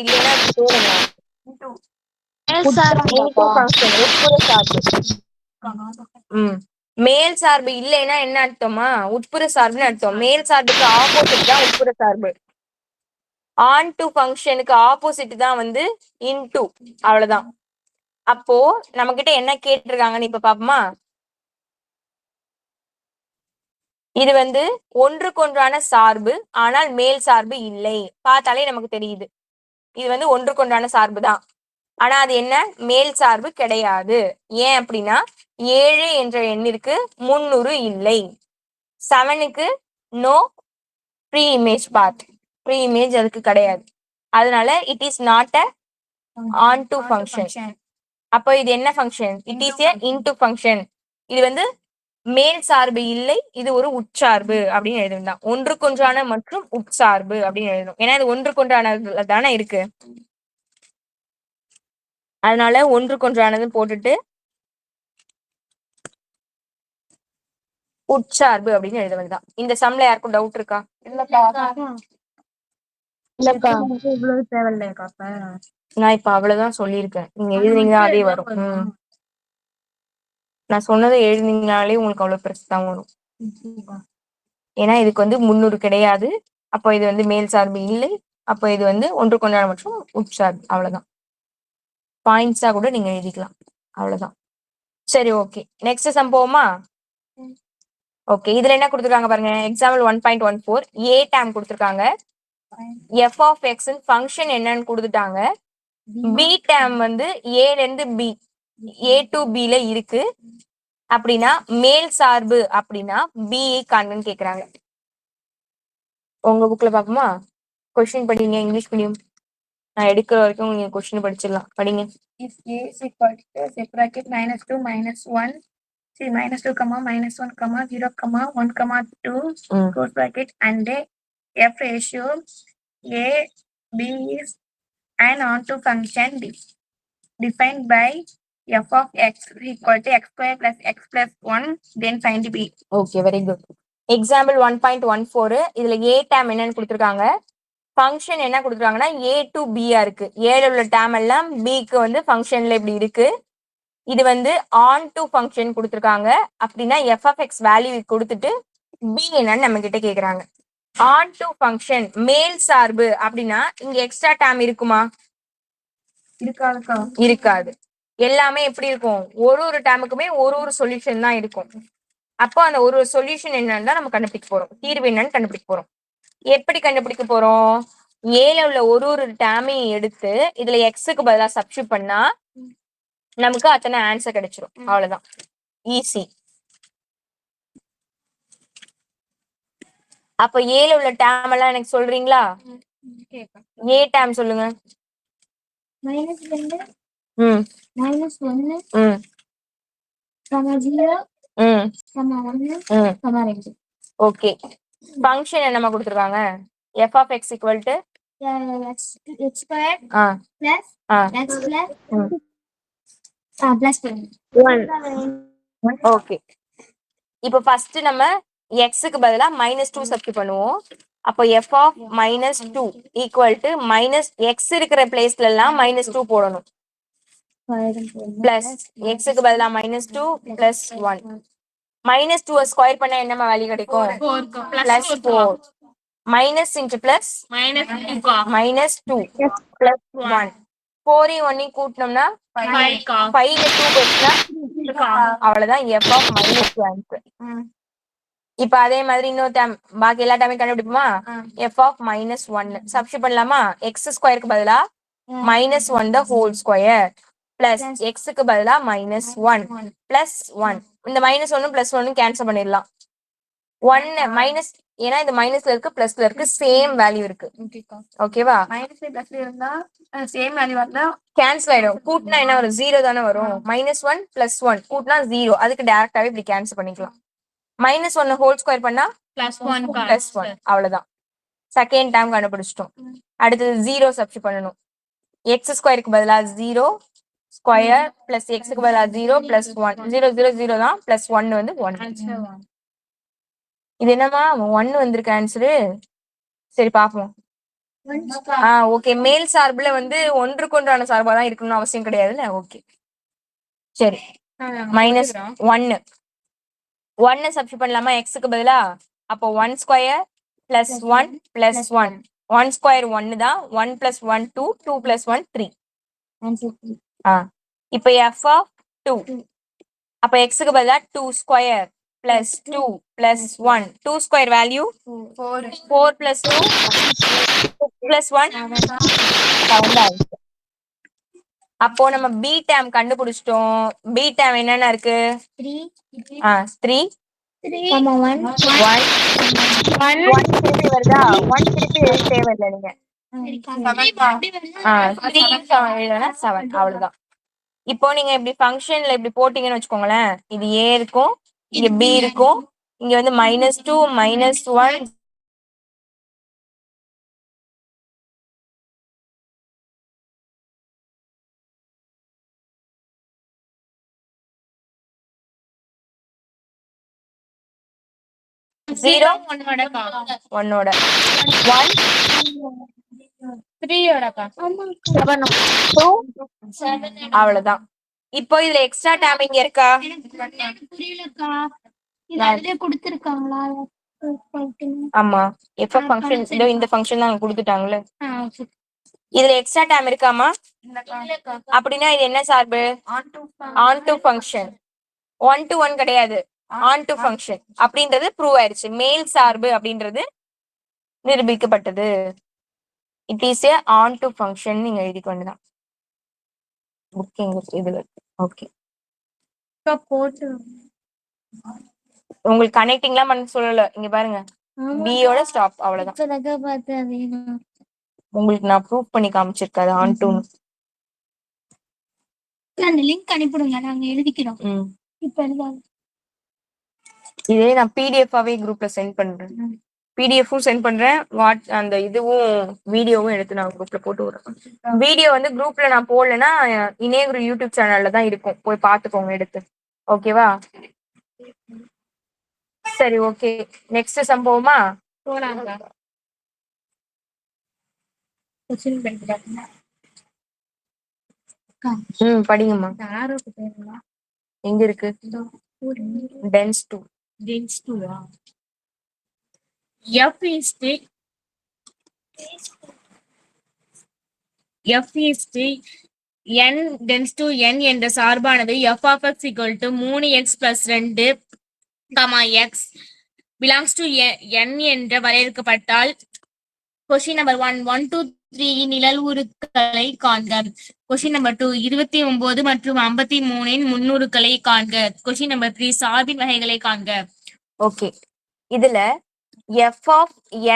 இல்லைன்னா அதுக்கு பேர் என்ன? மேல் சார்பு இல்லப்பா. உட்புற சார்பு. மேல் சார்பு இல்லைன்னா என்ன அர்த்தமா, உட்புற சார்புன்னு அர்த்தம். மேல் சார்புக்கு ஆப்போசிட் தான் உட்புற சார்பு. ஆன் டு ஃபங்க்ஷனுக்கு ஆப்போசிட் தான் வந்து இன்டு, அவ்வளவுதான். அப்போ நம்ம கிட்ட என்ன கேட்டிருக்காங்கன்னு இப்ப பாப்போமா. இது வந்து ஒன்றுக்கொன்றான சார்பு ஆனால் மேல் சார்பு இல்லை. பார்த்தாலே நமக்கு தெரியுது இது வந்து ஒன்றுக்கொன்றான சார்பு தான், ஆனா அது என்ன, மேல் சார்பு கிடையாது. ஏன் அப்படின்னா 7 என்ற எண்ணிற்கு முன்னுரு இல்லை, 7க்கு no pre image part, pre image அதுக்கு கிடையாது. அதனால it is not a onto function. அப்போ இது என்ன function, it is a into function. இது வந்து மேல் சார்பு இல்லை, இது ஒரு உட்சார்பு அப்படின்னு எழுதணும். ஒன்றுக்கொன்றான மற்றும் உட்சார்பு அப்படின்னு எழுதணும், ஏன்னா இது ஒன்றுக்கொன்றானதுல தானே இருக்கு. அதனால ஒன்றுக்கொன்றானது போட்டுட்டு உட்சார்பு அப்படின்னு எழுத வேண்டியதான். இந்த சம்ல யாருக்கும் டவுட் இருக்கா? இல்லக்கா. நான் இப்ப அவ்வளவுதான் சொல்லியிருக்கேன், நீங்க எழுதுனீங்கன்னா அதே வரும். நான் சொன்னதை எழுதினீங்கனாலே உங்களுக்கு அவ்வளவு பெருசு தான் வரும். ஏன்னா இதுக்கு வந்து முன்னூறு கிடையாது, அப்போ இது வந்து மேல் சார்பு இல்லை, அப்போ இது வந்து ஒன்றுக்கொன்றான மற்றும் உட்சார்பு. அவ்வளவுதான், பாயிண்ட்ஸா கூட நீங்க எழுதிக்கலாம், அவ்வளவுதான். சரி, ஓகே, நெக்ஸ்ட் சம் போவோமா? ஓகே, இதுல என்ன கொடுத்துருக்காங்க பாருங்க. எக்ஸாம்பிள் 1.14 ஏ டேம் கொடுத்துருக்காங்க. எஃப் ஆஃப் எக்ஸ் ஃபங்க்ஷன் என்னன்னு கொடுத்துட்டாங்க. பி டேம் வந்து ஏல இருந்து பி, ஏ டு பில இருக்கு. அப்படின்னா மேல் சார்பு அப்படின்னா பி காண்புன்னு கேக்குறாங்க. உங்க புக்ல பாப்போமா? கொஸ்டின் படிங்க, இங்கிலீஷ் மீடியம். நான் எடுக்கிற வரைக்கும் நீங்க கொஸ்டின் படிச்சிடலாம், படிங்க. If A is equal to say bracket -2 -1 see -2 -1 0 1 2 close bracket and a f ratio a b is an onto function b. defined by f of x equal to x square plus x plus 1, then find b. Okay very good. Example 1.14 இதுல ஏ dam என்னன்னு கொடுத்துருக்காங்க, function என்ன கொடுத்துருக்காங்கன்னா A to பியா இருக்கு. ஏல உள்ள dam எல்லாம் பிக்கு வந்து ஃபங்க்ஷன்ல இப்படி இருக்கு. இது வந்து ஆன் டு ஃபங்க்ஷன் கொடுத்துருக்காங்க. அப்படின்னா எஃப் ஆஃப் எக்ஸ் வேல்யூ கொடுத்துட்டு பி என்னன்னு நம்ம கிட்ட கேக்குறாங்க. ஆன் டு ஃபங்க்ஷன் மேல் சார்பு அப்படின்னா இங்க எக்ஸ்ட்ரா டேம் இருக்குமா? இருக்காது. எல்லாமே எப்படி இருக்கும், ஒரு ஒரு டேமுக்குமே ஒரு ஒரு சொல்யூஷன் தான் இருக்கும். அப்போ அந்த ஒரு சொல்யூஷன் என்னன்னு தான் நம்ம கண்டுபிடிக்க போறோம், தீர்வு என்னன்னு கண்டுபிடிக்க போறோம். எப்படி கண்டுபிடிக்க போறோம், ஏல உள்ள ஒரு ஒரு டேமையும் எடுத்து இதுல எக்ஸுக்கு பதிலா சப்ஸ்டிட்யூட் பண்ணா நமக்கு அத்தனை ஆன்சர் கிடைச்சிரும். அவ்வளவுதான், ஈஸி. அப்ப ஏல உள்ள டேம் எல்லாம் எனக்கு சொல்றீங்களா? ஏ டேம் சொல்லுங்க. -2 ம் -1 ம் 0 ம் 1 ம் 2. ஓகே. ஃபங்க்ஷன் என்னமா கொடுத்துருக்காங்க, f of x equal to x square ah plus ah x plus hmm plus 1 okay. இப்போ ஃபர்ஸ்ட் நம்ம எக்ஸுக்கு பதிலா -2 சப்ஸ்டிட்யூட் பண்ணுவோம். அப்போ f of -2 equal to minus x இருக்கிற பிளேஸ்ல எல்லாம் -2 போடணும். பிளஸ் எக்ஸுக்கு பதிலா -2 பிளஸ் 1 -2 ஸ்கொயர் பண்ணா என்னமா வேல்யூ கிடைக்கும், plus 4 minus into plus -2 plus 1 4 1 கூட்டினோம்னா 5 2 போச்சுன்னா அவ்வளவுதான் எஃப் ஆஃப் -2 ஆன்சர். இப்ப அதே மாதிரி இன்னொரு டைம் பாக்கி எல்லா டைமே கண்டுபிடிப்போமா, எஃப் ஆஃப் -1 சப்ஸ்டிட்யூட் பண்ணலாமா, எக்ஸ் ஸ்கொயருக்கு பதிலா -1 த ஹோல் ஸ்கொயர் பிளஸ் எக்ஸுக்கு பதிலா -1 பிளஸ் 1. இந்த -1 பிளஸ் 1 கேன்சல் பண்ணிடலாம். 1 மைனஸ், ஏன்னா இந்த மைனஸ்ல இருக்கு பிளஸ்ல இருக்கு, சேம் வேல்யூ இருக்கு. ஓகேவா, -+ல இருந்தா சேம் வேல்யூ வந்தா கேன்சல் ஆயிடும். கூட்டினா என்ன வரும், 0 தானே வரும். -1 பிளஸ் 1 கூட்டினா 0, அதுக்கு டைரக்டாவே இப்படி கேன்சல் பண்ணிக்கலாம். -1 ஹோல் ஸ்கொயர் பண்ணா பிளஸ் 1, அவ்வளவுதான். செகண்ட் டைம் கண்டுபிடிச்சிட்டோம். அடுத்தது 0 சப்ஸ்டிட்யூட் பண்ணணும். எக்ஸ் ஸ்கொயருக்கு பதிலா 0 ஸ்கொயர் பிளஸ் எக்ஸுக்கு பதிலா 0 பிளஸ் 1 0 0 0 தான், பிளஸ் 1 வந்து 1. இது என்னமா 1 வந்திருக்கு ஆன்சரு. சரி பாப்போம். ஓகே. மேல் சார்புல வந்து ஒன்றுக்கொன்றான சார்பா தான் இருக்கணும்னு அவசியம் கிடையாதுல்ல. ஓகே சரி. -1 சப்ஸ்டிட்யூட் பண்ணலாமா எக்ஸுக்கு பதிலா, அப்போ 1 ஸ்கொயர் பிளஸ் 1 பிளஸ் 1 1 ஸ்கொயர் 1 தான், 1 பிளஸ் 1 2 2 பிளஸ் 1 3. இப்போ எஃப் ஆஃப் 2, அப்ப எக்ஸுக்கு பதிலா 2 square plus 2 plus 1 2 square value 4 plus 2 plus 1 7. அப்போ நம்ம பி டேம் கண்டுபிடிச்சிட்டோம். பி டேம் என்னென்ன இருக்கு, 3 1 திருப்பி வருதா, 1 திருப்பி எழுத தேவையில்லை நீங்க. 7 அவ்வளவுதான். இப்போ நீங்க இப்படி ஃபங்க்ஷன்ல இப்படி போட்டீங்கன்னு வச்சுக்கோங்களேன், இது ஏ இருக்கும், இங்க பி இருக்கும், இங்க வந்து -2 -1 0 1 அவ்வளவுதான். இப்போ இதுல எக்ஸ்ட்ரா டேம் இங்க இருக்கா, புரியலக்கா. இது அதுலயே கொடுத்திருக்காங்களா? ஆமா எஃப் ஃபங்க்ஷன் இதோ இந்த ஃபங்க்ஷன் தான் கொடுத்துட்டாங்கல்ல. இதுல எக்ஸ்ட்ரா டேம் இருக்காமா, அப்படின்னா இது என்ன சார்பு, ஆன் டு ஃபங்க்ஷன். 1 to 1 கிடையாது, ஆன் டு ஃபங்க்ஷன் அப்படின்றது ப்ரூவ் ஆயிருச்சு. மேல் சார்பு அப்படின்றது நிரூபிக்கப்பட்டது. It is a onto function நீங்க எழுதி கொண்டுதான் புக்கிங் இதுல. ஓகே போட்டு உங்களுக்கு கனெக்டிங்லாம் பண்ண சொல்லல, இங்க பாருங்க பியோட ஸ்டாப், அவ்வளவுதான். உங்களுக்கு நான் ப்ரூவ் பண்ணி காமிச்சிருக்காது ஆன் டு. அந்த லிங்க் அனுப்பிடுங்க, நாங்க எழுதிக்கிறோம். இப்ப எழுதாது. இதே நான் பிடிஎஃப் ஆவே குரூப்ல சென்ட் பண்றேன். பிடிஎஃப்பும் சென்ட் பண்றேன். அந்த இதுவும் வீடியோவும் எடுத்து நான் குரூப்ல போட்டு விடுறேன். வீடியோ வந்து குரூப்ல நான் போடலன்னா இணையகுரு யூடியூப் சேனல்ல தான் இருக்கும். போய் பாத்துக்கோங்க எடுத்து. ஓகேவா? சரி ஓகே. நெக்ஸ்ட் சம்பவமா போலாங்க. கொஸ்டின் பண்ணிட்டு படிங்கம்மா. ஆரோக்கு பேருங்களா எங்க இருக்கு? Tense 2. Tense 2 F is the n tends to n என்ற சார்பானது f of x equal to 3x plus 2, x belongs to n என்ற வரையறுக்கப்பட்டால் கொஸ்டின் நம்பர் 1 1 2 3 நிழல் உருக்களை காண்க. கொஸ்டின் நம்பர் 2 29 மற்றும் 53 முன்னுருக்களை காண்க. கொஸ்டின் நம்பர் 3 சார்பின் வகைகளை காண்க. ஓகே, இதுல f of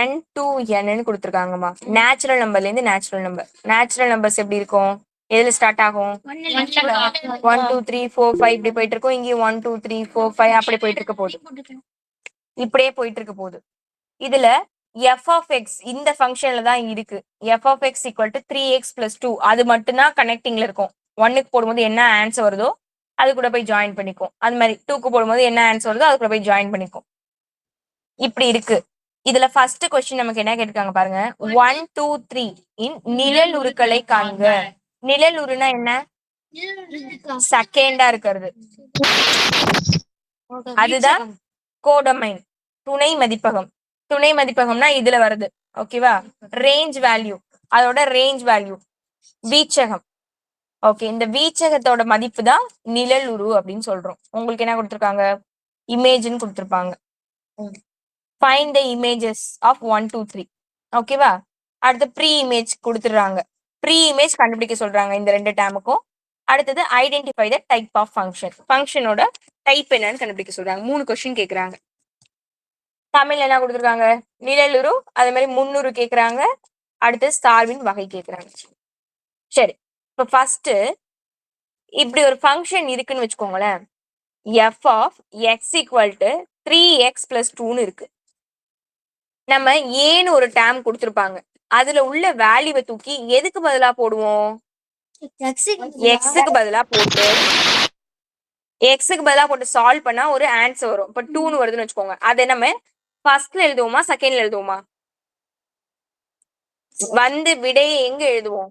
n to n கொடுத்துருக்காங்கம்மா. நேச்சுரல் நம்பர்ல இருந்து நேச்சுரல் நம்பர். நேச்சுரல் நம்பர்ஸ் எப்படி இருக்கும்? எதுல ஸ்டார்ட் ஆகும்? 1 2 3 4 5 இப்படி போயிட்டு இருக்கும். இங்கேயும் 1 2 3 4 5 அப்படி போயிட்டு இருக்க போகுது. இப்படியே போயிட்டு இருக்க போகுது. இதுல f of x இந்த ஃபங்க்ஷன்ல தான் இருக்கு. f of x equal to 3x plus 2 அது மட்டும்தான் கனெக்டிங்ல இருக்கும். 1க்கு போடும்போது என்ன ஆன்சர் வருதோ அது கூட போய் ஜாயின் பண்ணிக்கும். அது மாதிரி 2க்கு போடும்போது என்ன ஆன்சர் வருதோ அது கூட போய் ஜாயின் பண்ணிக்கும். இப்படி இருக்கு. இதுல ஃபர்ஸ்ட் கொஸ்டின் நமக்கு என்ன கேட்டிருக்காங்க பாருங்க. 1 2 3 இன் நிழல் உருக்களை காண்க. நிழல் உருனா என்ன? செகண்டா இருக்கிறது. அதுதான் கோடமைன், துணை மதிப்பகம். துணை மதிப்பகம்னா இதுல வருது. ஓகேவா? ரேஞ்ச் வேல்யூ, அதோட ரேஞ்ச் வேல்யூ வீச்சகம். ஓகே, இந்த வீச்சகத்தோட மதிப்பு தான் நிழல் உரு அப்படின்னு சொல்றோம். உங்களுக்கு என்ன கொடுத்துருக்காங்க? இமேஜ்னு கொடுத்துருப்பாங்க. Find the images of 1 2 3. ஓகேவா? அடுத்து ப்ரீ இமேஜ் கொடுத்துடுறாங்க. ப்ரீ இமேஜ் கண்டுபிடிக்க சொல்றாங்க இந்த ரெண்டு டேமுக்கும். அடுத்தது identify the type of function. ஃபங்க்ஷனோட டைப் என்னன்னு கண்டுபிடிக்க சொல்றாங்க. 3 கொஸ்டின் கேக்குறாங்க. தமிழ்ல என்ன கொடுத்துருக்காங்க? நிழலுரு, அதே மாதிரி முன்னுரு கேக்குறாங்க. அடுத்து சார்பின் வகை கேக்குறாங்க. சரி, இப்ப ஃபர்ஸ்ட் இப்படி ஒரு ஃபங்க்ஷன் இருக்குன்னு வச்சுக்கோங்களேன். f of x equal to 3x plus 2 இருக்கு. நம்ம ஏன்னு ஒரு டேம் கொடுத்துருப்பாங்க. அதுல உள்ள வேல்யூவை தூக்கி எதுக்கு பதிலா போடுவோம்? எக்ஸுக்கு பதிலா போட்டு சால்வ் பண்ணா ஒரு ஆன்சர் வரும். இப்ப 2 வருதுன்னு வச்சுக்கோங்க. அதை நம்ம ஃபர்ஸ்ட்ல எழுதுவோமா செகண்ட்ல எழுதுவோமா? வந்து விடையை எங்க எழுதுவோம்?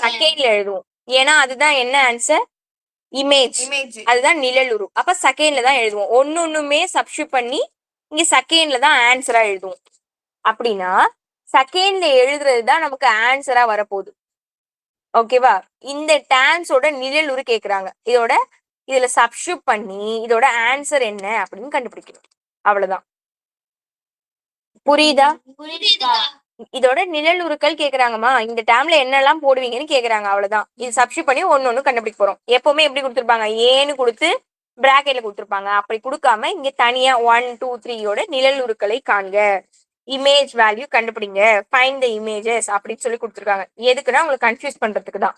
செகண்ட்ல எழுதுவோம். ஏன்னா அதுதான் என்ன ஆன்சர்? இமேஜ். அதுதான் நிழலுரு. அப்ப செகண்ட்ல தான் எழுதுவோம். ஒன்னொன்னுமே சப்ஸ்டிட்யூட் பண்ணி இங்க செகண்ட்ல தான் ஆன்சரா எழுதுவோம். அப்படின்னா செகண்ட்ல எழுதுறது தான் நமக்கு ஆன்சரா வரப்போகுது. ஓகேவா? இந்த டேம்ஸோட நிழலுரு கேக்குறாங்க. இதுல சப்ஸ்டிட்யூட் பண்ணி இதோட ஆன்சர் என்ன அப்படின்னு கண்டுபிடிக்கணும். அவ்வளவுதான். புரியுதா? இதோட நிழல் உருக்கள் கேக்குறாங்கம்மா. இந்த டேம்ல என்னெல்லாம் போடுவீங்கன்னு கேக்குறாங்க. அவ்வளவுதான். இது சப்ஸ்டிட்யூட் பண்ணி ஒன்னொன்னு கண்டுபிடிக்க போறோம். எப்பவுமே எப்படி கொடுத்துருப்பாங்க? ஏன்னு கொடுத்து பிராக்கெட்ல கொடுத்துருப்பாங்க. அப்படி கொடுக்காம இங்க தனியா 1 2 3யோட நிழல் உருக்களை காண்க, இமேஜ் வேல்யூ கண்டுபிடிங்க, ஃபைண்ட் த இமேஜஸ் அப்படின்னு சொல்லி கொடுத்துருக்காங்க. எதுக்குன்னா உங்களுக்கு கன்ஃபியூஸ் பண்றதுக்கு தான்.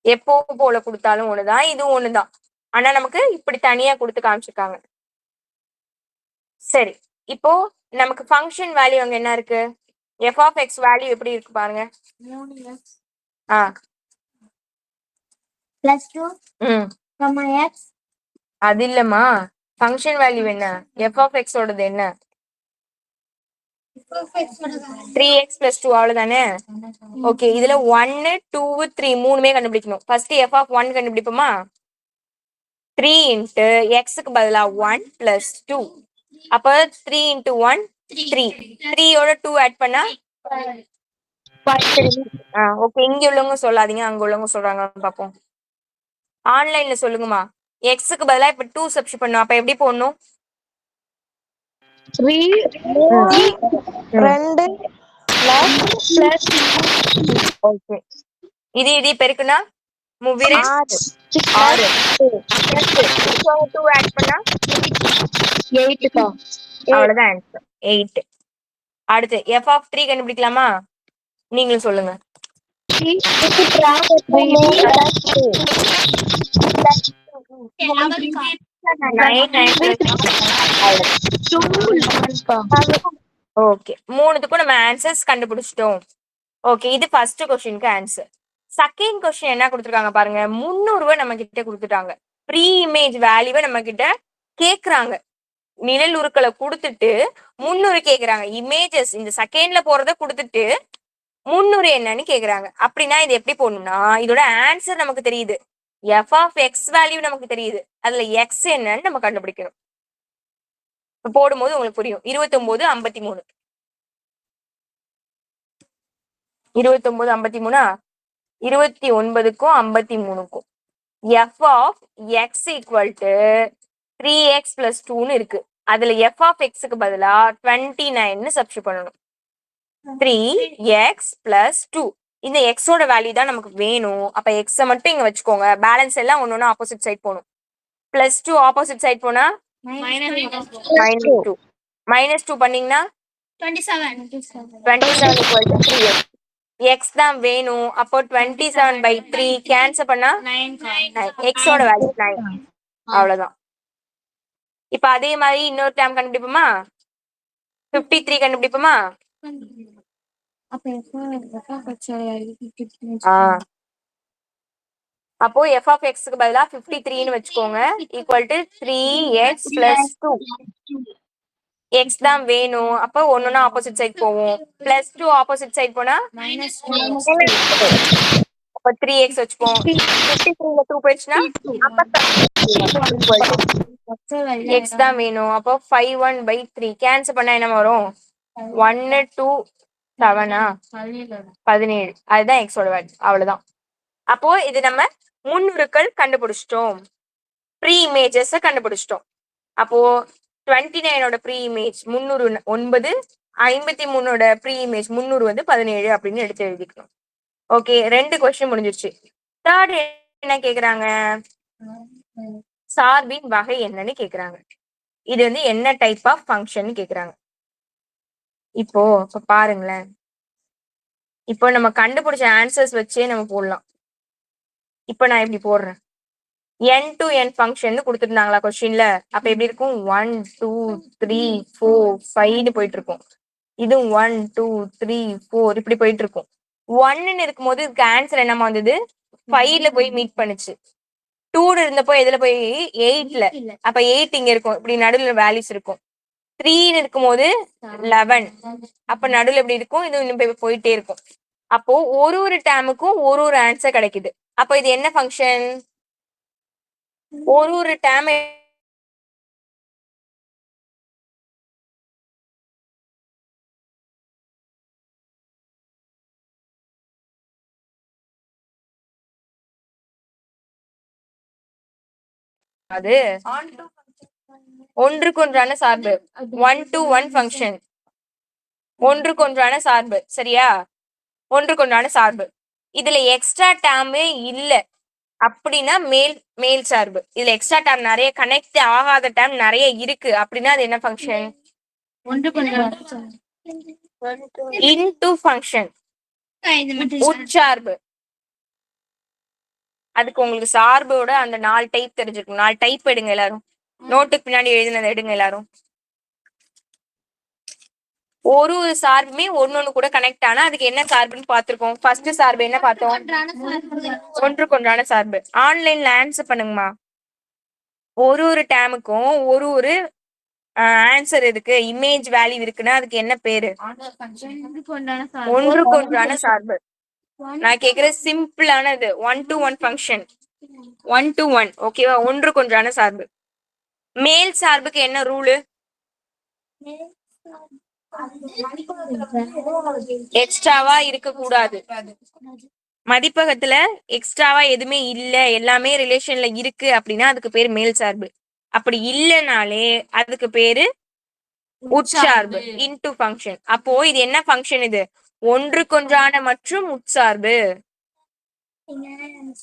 எப்பவும் போல கொடுத்தாலும் ஒண்ணுதான், இதுவும் ஒண்ணுதான். ஆனா நமக்கு இப்படி தனியா கொடுத்து காமிச்சிருக்காங்க. சரி, இப்போ நமக்கு ஃபங்க்ஷன் வேல்யூ அங்க என்ன இருக்கு? f of x வேல்யூ எப்படி இருக்கு பாருங்க. 3x plus 2 x அது இல்லம்மா, ஃபங்க்ஷன் வேல்யூ என்ன? f of x ஓடது என்ன? 3x plus 2 அவ்வளவுதானே? ஓகே, இதுல 1 2 3 மூணுமே கண்டுபிடிக்கணும். First f of 1 கண்டுபிடிப்போமா? 3 into x க்கு பதிலா 1 plus 2. அப்ப 3 into 1 3. 3 ஓட 2 ஆட் பண்ணா ஓகே. இங்க உள்ளவங்க சொல்லாதீங்க, அங்க உள்ளவங்க சொல்றாங்கன்னு பாப்போம். ஆன்லைன்ல சொல்லுங்கம்மா. x க்கு பதிலா இப்ப 2 சப்ஸ்டிட்யூட் பண்ணனும். அப்ப எப்படி போடணும்? 3 2 plus ஓகே. இது பெருக்குனா மூவிரே 6. 2 ஆட் பண்ணா 8 கா. அவ்வளவுதான் ஆன்சர் 8. அடுத்து f of 3 கண்டுபிடிக்கலாமா? நீங்களும் சொல்லுங்க. 3 plus 2 9 9 plus 2. ஓகே, மூணுத்துக்கும் நம்ம ஆன்சர்ஸ் கண்டுபிடிச்சிட்டோம். ஓகே, இது ஃபர்ஸ்ட் கொஸ்டினுக்கு ஆன்சர். செகண்ட் கொஸ்டின் என்ன கொடுத்துருக்காங்க பாருங்க. 300 நம்ம கிட்ட கொடுத்துட்டாங்க. ப்ரீ இமேஜ் வேல்யூவை நம்ம கிட்ட கேக்குறாங்க. நிழல் உருக்களை கொடுத்துட்டு 300 கேக்குறாங்க. இமேஜஸ் இந்த செகண்ட்ல போறத கொடுத்துட்டு 300 என்னன்னு கேக்குறாங்க. அப்படின்னா இது எப்படி போடணும்னா, இதோட ஆன்சர் நமக்கு தெரியுது. f of x வேல்யூ நமக்கு தெரியுது. அதுல x என்னன்னு நம்ம கண்டுபிடிக்கணும். இப்ப போடும்போது உங்களுக்கு புரியும். 29 53 29 53 29க்கும் 53க்கும் f of x equal to 3x plus 2ன்னு இருக்கு. அதுல f of x-க்கு பதிலா 29ன்னு சப்ஸ்டிட்யூட் பண்ணணும். 3x plus 2 இந்த x ஓட வேல்யூ தான் நமக்கு வேணும். அப்ப x மட்டும் இங்க வச்சுக்கோங்க. பேலன்ஸ் எல்லாம் ஒன்னொன்னு ஆப்போசிட் சைட் போகணும். பிளஸ் 2 ஆப்போசிட் சைட் போனா -2 -2 பண்ணீங்கன்னா 27 equal to 3x. x தான் வேணும். அப்போ 27/3 கேன்சல் பண்ணா 9. x ஓட வேல்யூ 9. அவ்வளவுதான். இப்ப அதே மாதிரி இன்னொரு டேர்ம் கண்டுபிடிப்போமா? 53 கண்டுபிடிப்போமா? அப்போ f of x-க்கு பதிலா 53ன்னு வச்சுக்கோங்க. Equal to 3x plus 2. x தான் வேணும். அப்போ ஒன்னொன்னு ஆப்போசிட் சைட் போவோம். பிளஸ் 2 ஆப்போசிட் சைட் போனா அப்ப 3x வச்சுப்போம். 53ல 2 போயிடுச்சுன்னா x தான் வேணும். அப்போ 51/3 கேன்சல் பண்ணா என்ன வரும்? 1 2 7 17. அதுதான் x ஓட வேல்யூ. அவ்வளவுதான். அப்போ இது நம்ம முன்னுருக்கள் கண்டுபிடிச்சிட்டோம். ப்ரீ இமேஜஸ் கண்டுபிடிச்சிட்டோம். அப்போ 29ஓட ப்ரீ இமேஜ் 300 9, 53ஓட ப்ரீ இமேஜ் 300 வந்து 17 அப்படின்னு எடுத்து எழுதிக்கணும். ஓகே, 2 கொஸ்டின் முடிஞ்சிருச்சு. தேர்ட் என்ன கேக்குறாங்க? சார்பின் வகை என்னன்னு கேக்குறாங்க. இது வந்து என்ன டைப் ஆஃப் ஃபங்க்ஷன் கேக்குறாங்க. இப்போ பாருங்களேன். இப்போ நம்ம கண்டுபிடிச்ச ஆன்சர்ஸ் வச்சே நம்ம போடலாம். இப்போ நான் எப்படி போடுறேன்? n to n ஃபங்க்ஷன் கொடுத்துருந்தாங்களா கொஸ்டின்ல? அப்ப எப்படி இருக்கும்? 1 2 3 4 5ன்னு போயிட்டு இருக்கும். இது 1 2 3 4 இப்படி போயிட்டு இருக்கும். 1ன்னு இருக்கும்போது இதுக்கு ஆன்சர் என்னமா வந்தது? 5ல போய் மீட் பண்ணுச்சு. 2 இருந்தப்போ எதுல போய் 8ல. அப்ப 8 இங்க இருக்கும். இப்படி நடுவுல வேல்யூஸ் இருக்கும். 3ன்னு இருக்கும்போது 11. அப்ப நடுவுல எப்படி இருக்கும்? இது இன்னும் போயிட்டே இருக்கும். அப்போ ஒரு டேமுக்கும் ஒரு ஆன்சர் கிடைக்குது. அப்போ இது என்ன ஃபங்க்ஷன்? ஒரு டேம் அது ஒன்றுக்கொன்றான சார்பு. 1 to 1 ஃபங்க்ஷன். ஒன்றுக்கொன்றான சார்பு. சரியா? ஒன்றுக்கொன்றான சார்பு. இதுல எக்ஸ்ட்ரா டேர்ம் இல்ல அப்படின்னா மேல் சார்பு. இதுல எக்ஸ்ட்ரா டேர்ம் நிறைய கனெக்ட் ஆகாத டேர்ம் நிறைய இருக்கு அப்படின்னா அது என்ன ஃபங்க்ஷன்? Into function. உட்சார்பு. அதுக்கு உங்களுக்கு சார்போட அந்த 4 டைப் தெரிஞ்சிருக்கும். 4 டைப் எடுங்க எல்லாரும். நோட்டுக்கு பின்னாடி எழுதினதை எடுங்க எல்லாரும். ஒரு சார்புமே ஒன்னொன்னு கூட கனெக்ட் ஆனா அதுக்கு என்ன சார்புன்னு பார்த்திருக்கோம். ஃபர்ஸ்ட் சார்பு என்ன பார்த்தோம்? ஒன்றுக்கொன்றான சார்பு. ஆன்லைன்ல ஆன்சர் பண்ணுங்கம்மா. ஒரு டேமுக்கும் ஒரு ஆன்சர் இருக்கு, இமேஜ் வேல்யூ இருக்குன்னா அதுக்கு என்ன பேரு? ஒன்றுக்கொன்றான சார்பு. நான் கேக்குற சிம்பிளானது 1 to 1 ஃபங்க்ஷன். 1 to 1 ஓகேவா? ஒன்றுக்கொன்றான சார்பு. மேல் சார்புக்கு என்ன ரூலு? எக்ஸ்ட்ராவா இருக்க கூடாது. மதிப்பகத்துல எக்ஸ்ட்ராவா எதுவுமே இல்ல, எல்லாமே ரிலேஷன்ல இருக்கு அப்படின்னா அதுக்கு பேரு மேல் சார்பு. அப்படி இல்லைனாலே அதுக்கு பேரு உட்சார்பு. Into function. அப்போ இது என்ன ஃபங்க்ஷன்? இது ஒன்றுக்கொன்றான மற்றும் உட்சார்பு.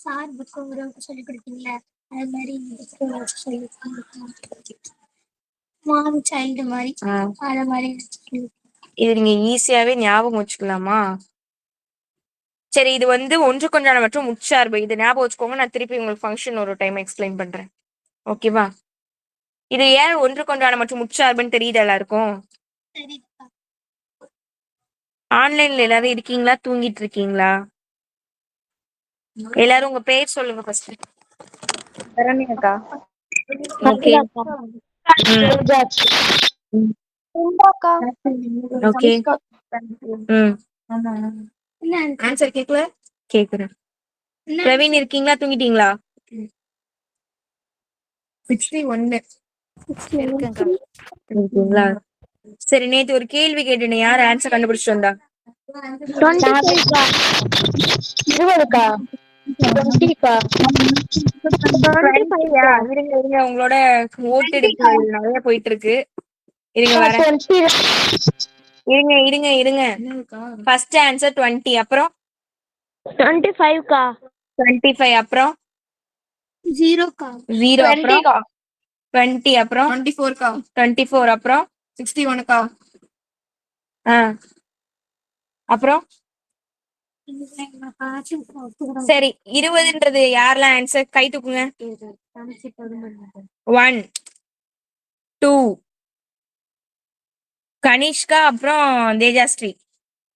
சார்புக்கு உறவுக்கு சொல்லி கொடுத்தீங்களா? அது மாதிரி மாம் சைல்டு மாதிரி அத மாதிரி இது நீங்க ஈஸியாவே ஞாபகம் வச்சுக்கலாமா? சரி, இது வந்து ஒன்றுக்கொன்றான மற்றும் உட்சார்பு. இது ஞாபகம் வச்சுக்கோங்க. நான் திருப்பி உங்களுக்கு ஃபங்க்ஷன் ஒரு டைம் எக்ஸ்பிளைன் பண்றேன். ஓகேவா? இது ஏன் ஒன்றுக்கொன்றான மற்றும் முற்சார்புன்னு தெரியுது எல்லாருக்கும். ஆன்லைன்ல எல்லாரும் இருக்கீங்களா, தூங்கிட்டு இருக்கீங்களா? எல்லாரும் உங்க பேர் சொல்லுங்க ஃபர்ஸ்ட். சரண்யாக்கா. ஓகே. சும்பாக்கா. ஓகே. ஆன்சர் கேக்கல? கேக்குறேன். பிரவீன் இருக்கீங்களா, தூங்கிட்டீங்களா? 61 இருக்கீங்களா? சரி, நேத்து ஒரு கேள்வி கேட்டேன், யார் ஆன்சர் கண்டுபிடிச்சிட்டு வந்தா? 20க்கா. 20க்கா. 20க்கா. 20யா? இருங்க இருங்க, உங்களோட ஓட்டெடுப்பு நிறைய போயிட்டு இருக்கு. இருங்க வரேன். 20. இருங்க இருங்க இருங்க. ஃபர்ஸ்ட் ஆன்சர் 20, அப்புறம் 25க்கா. 25, அப்புறம் 0க்கா. 0, அப்புறம் 20, அப்புறம் 24க்கா. 24, அப்புறம் 61க்கா. அப்புறம் சரி, 20ன்றது யாரெல்லாம் ஆன்சர் கை தூக்குங்க. 1 2 கனிஷ்கா, அப்புறம் தேஜாஸ்ரீ.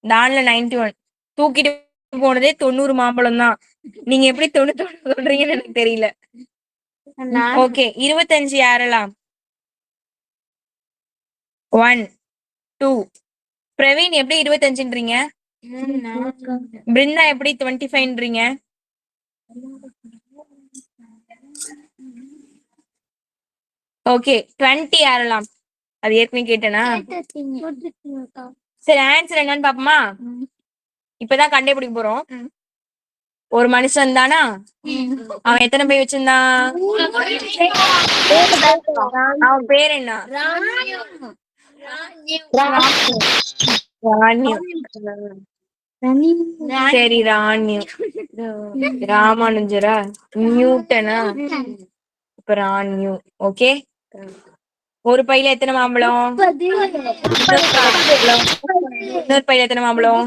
தான்ல 91 தூக்கிட்டு போனதே 90 மாம்பழம் தான். நீங்க எப்படி 90 சொல்றீங்கன்னு எனக்கு தெரியல. ஓகே, 25 யாரெல்லாம்? 1 2 பிரவீன் எப்படி 25ன்றீங்க? பிருந்தா எப்படி 25ன்றீங்க? ஓகே, 20 யாரெல்லாம்? அது ஏற்கனவே கேட்டேனா? சரி, ஆன்சர் என்னன்னு பாப்போமா? இப்பதான் கண்டுபிடிக்க போறோம். ஒரு மனுஷன் தானா, அவன் எத்தனை பை வச்சிருந்தான்? அவன் பேர் என்ன? ராணியம். சரி, ராணியம். ராமானுஜரா, நியூட்டனா, இப்ப ராணியம். ஓகே, ஒரு பையில எத்தனை மாம்பழம்? இன்னொரு பையில எத்தனை மாம்பழம்?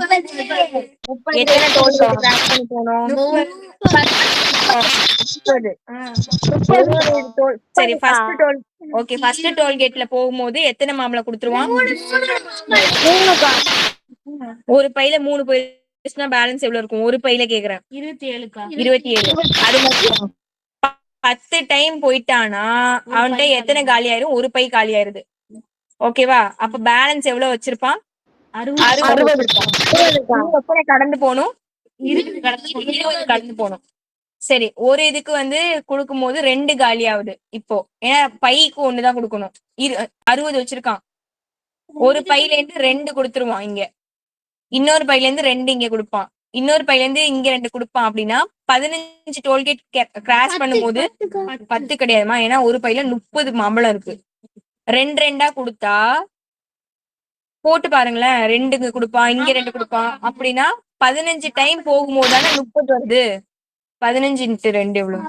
எத்தனை டோல்கேட் கிராஸ் பண்ணி போனோம்? 30. சரி, ஃபர்ஸ்ட் டோல் ஓகே, ஃபர்ஸ்ட் டோல்கேட்ல போகும்போது எத்தனை மாம்பழம் கொடுத்துருவான்? ஒரு பையில 3 போயிருச்சுன்னா பேலன்ஸ் எவ்வளவு இருக்கும்? ஒரு பையில கேக்குறேன். 27. அது மட்டும் 10 டைம் போயிட்டானா அவன்கிட்ட எத்தனை காலி ஆயிரும்? ஒரு பை காலி ஆயிருது. ஓகேவா? அப்ப பேலன்ஸ் எவ்வளவு வச்சிருப்பான்? 60. எத்தனை கடந்து போகணும்? 20 கடந்து போகணும். சரி, ஒரு இதுக்கு வந்து கொடுக்கும் போது 2 காலி ஆகுது. இப்போ ஏன்னா பைக்கு 1 தான் கொடுக்கணும். 60 வச்சிருக்கான். ஒரு பையில இருந்து 2 கொடுத்துருவான் இங்க, இன்னொரு பையில இருந்து 2 இங்க கொடுப்பான், இன்னொரு பையில இருந்து இங்க 2 கொடுப்பான். அப்படின்னா 15 டோல்கேட் கிராஸ் பண்ணும்போது 10 கிடையாதுமா, ஏன்னா ஒரு பையில 30 மாம்பழம் இருக்கு. 2 2 கொடுத்தா போட்டு பாருங்களேன், 2 இங்க கொடுப்பான், இங்க 2 கொடுப்பான். அப்படின்னா 15 டைம் போகும்போது தானே 30 வருது. 15 × 2 எவ்வளவு?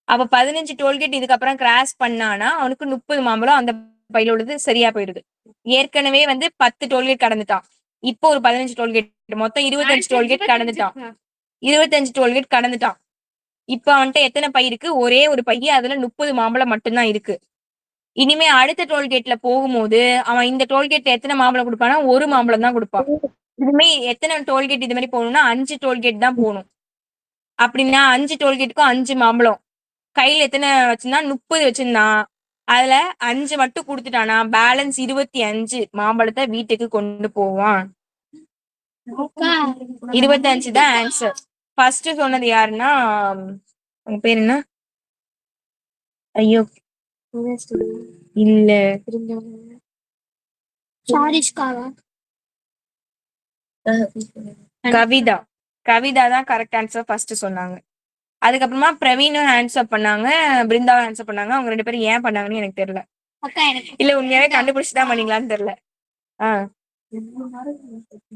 அப்ப 15 டோல்கேட் இதுக்கப்புறம் கிராஸ் பண்ணானா அவனுக்கு 30 மாம்பழம் அந்த பையில உள்ளது சரியா போயிடுது. ஏற்கனவே வந்து 10 டோல்கேட் கடந்துட்டான். இப்போ ஒரு 15 டோல்கேட், மொத்தம் 25 டோல்கேட் கடந்துட்டான். 25 டோல்கேட் கடந்துட்டான். இப்ப அவன்கிட்ட எத்தனை பை இருக்கு? ஒரே ஒரு பை, அதுல 30 மாம்பழம் மட்டும்தான் இருக்கு. இனிமே அடுத்த டோல்கேட்ல போகும்போது அவன் இந்த டோல்கேட்ல எத்தனை மாம்பழம் கொடுப்பானா? ஒரு மாம்பழம் தான் கொடுப்பான். இதுமே எத்தனை டோல்கேட் இது மாதிரி போகணும்னா 5 டோல்கேட் தான் போகணும். அப்படின்னா 5 டோல்கேட்டுக்கும் 5 மாம்பழம். கையில எத்தனை வச்சிருந்தான்? 30 வச்சிருந்தான். அதுல 5 மட்டும் கொடுத்துட்டானா பேலன்ஸ் 25 மாம்பழத்தை வீட்டுக்கு கொண்டு போவான். 25 தான் ஆன்சர். ஃபர்ஸ்ட் சொன்னது யாருன்னா, உங்க பேர் என்ன? ஐயோ இல்ல, கவிதா. கவிதா தான் கரெக்ட் ஆன்சர் ஃபர்ஸ்ட் சொன்னாங்க. அதுக்கப்புறமா பிரவீனும் ஆன்சர் பண்ணாங்க, பிருந்தாவும் ஆன்சர் பண்ணாங்க. அவங்க 2 பேரும் ஏன் பண்ணாங்கன்னு எனக்கு தெரியல. இல்ல உண்மையாவே கண்டுபிடிச்சுதான் பண்ணீங்களான்னு தெரியல.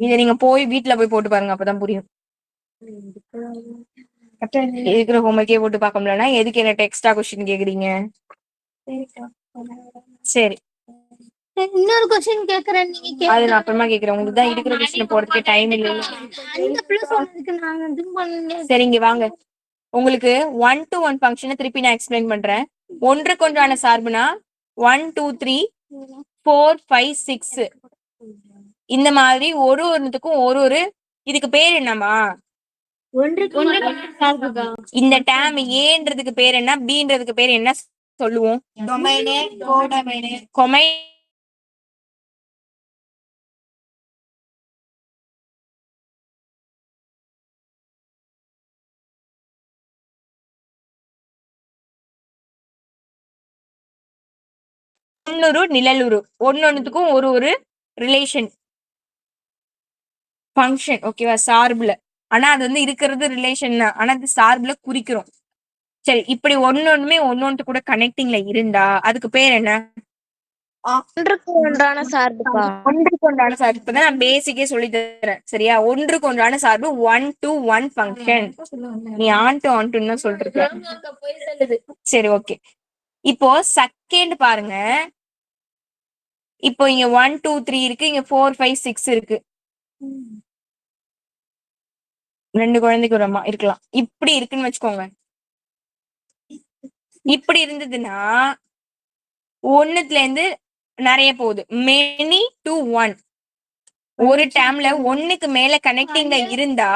இத நீங்க போய் வீட்டுல போய் போட்டு பாருங்க, அப்பதான் புரியும். இருக்கிற ஹோம்ஒர்க்கே போட்டு பார்க்க முடியலன்னா எதுக்கு என்ன எக்ஸ்ட்ரா கொஸ்டின் கேக்குறீங்க? சரி, இன்னொரு क्वेश्चन கேக்குறேன், நீங்க அது நான் அப்புறமா கேக்குறேன். உங்களுக்கு தான் இருக்கிற கொஸ்டின் போறதுக்கு டைம் இல்ல. அந்த பிள்ளை சொன்னதுக்கு நான் இது பண்ணல. சரி, இங்க வாங்க. உங்களுக்கு 1 to 1 ஃபங்க்ஷனை திருப்பி நான் எக்ஸ்பிளைன் பண்றேன். ஒன்றுக்கு ஒன்றான சார்புனா 1 2 3 4 5 6 இந்த மாதிரி ஒரு ஒன்றுத்துக்கும் ஒரு இதுக்கு பேர் என்னமா? இந்த டேம் ஏன்றதுக்கு பேர் என்ன, பீன்றதுக்கு பேர் என்ன சொல்லுவோம்? டொமைனே கோடொமைனே கொமை ஒன்னொரு நிழலுரு ஒன்னொன்னுத்துக்கும் ஒரு ரிலேஷன் ஃபங்க்ஷன். ஓகேவா? சார்புல. ஆனா அது வந்து இருக்கிறது ரிலேஷன் தான், ஆனா அது சார்புல குறிக்கிறோம். சரி, இப்படி ஒன்னொண்ணுமே ஒன்னொன்று கூட கனெக்டிங்ல இருந்தா அதுக்கு பேர் என்ன? ஒன்றுக்கு ஒன்றான சார்புக்கா? ஒன்றுக்கு ஒன்றான சார்பு. இப்பதான் நான் பேசிக்கே சொல்லி தரேன். சரியா? ஒன்றுக்கு ஒன்றான சார்பு 1 to 1 ஃபங்க்ஷன். நீ ஆன் டு தான் சொல்லிட்டு இருக்க. சரி, ஓகே. இப்போ செகண்ட் பாருங்க. இப்போ இங்க 1 2 3 இருக்கு, இங்க 4 5 6 இருக்கு. 2 குழந்தைக்கு ஒரு அம்மா இருக்கலாம். இப்படி இருக்குன்னு வச்சுக்கோங்க. இப்படி இருந்ததுன்னா ஒண்ணுத்துல இருந்து நிறைய போகுது. Many to one. ஒரு டேம்ல ஒண்ணுக்கு மேல கனெக்டிங்ல இருந்தா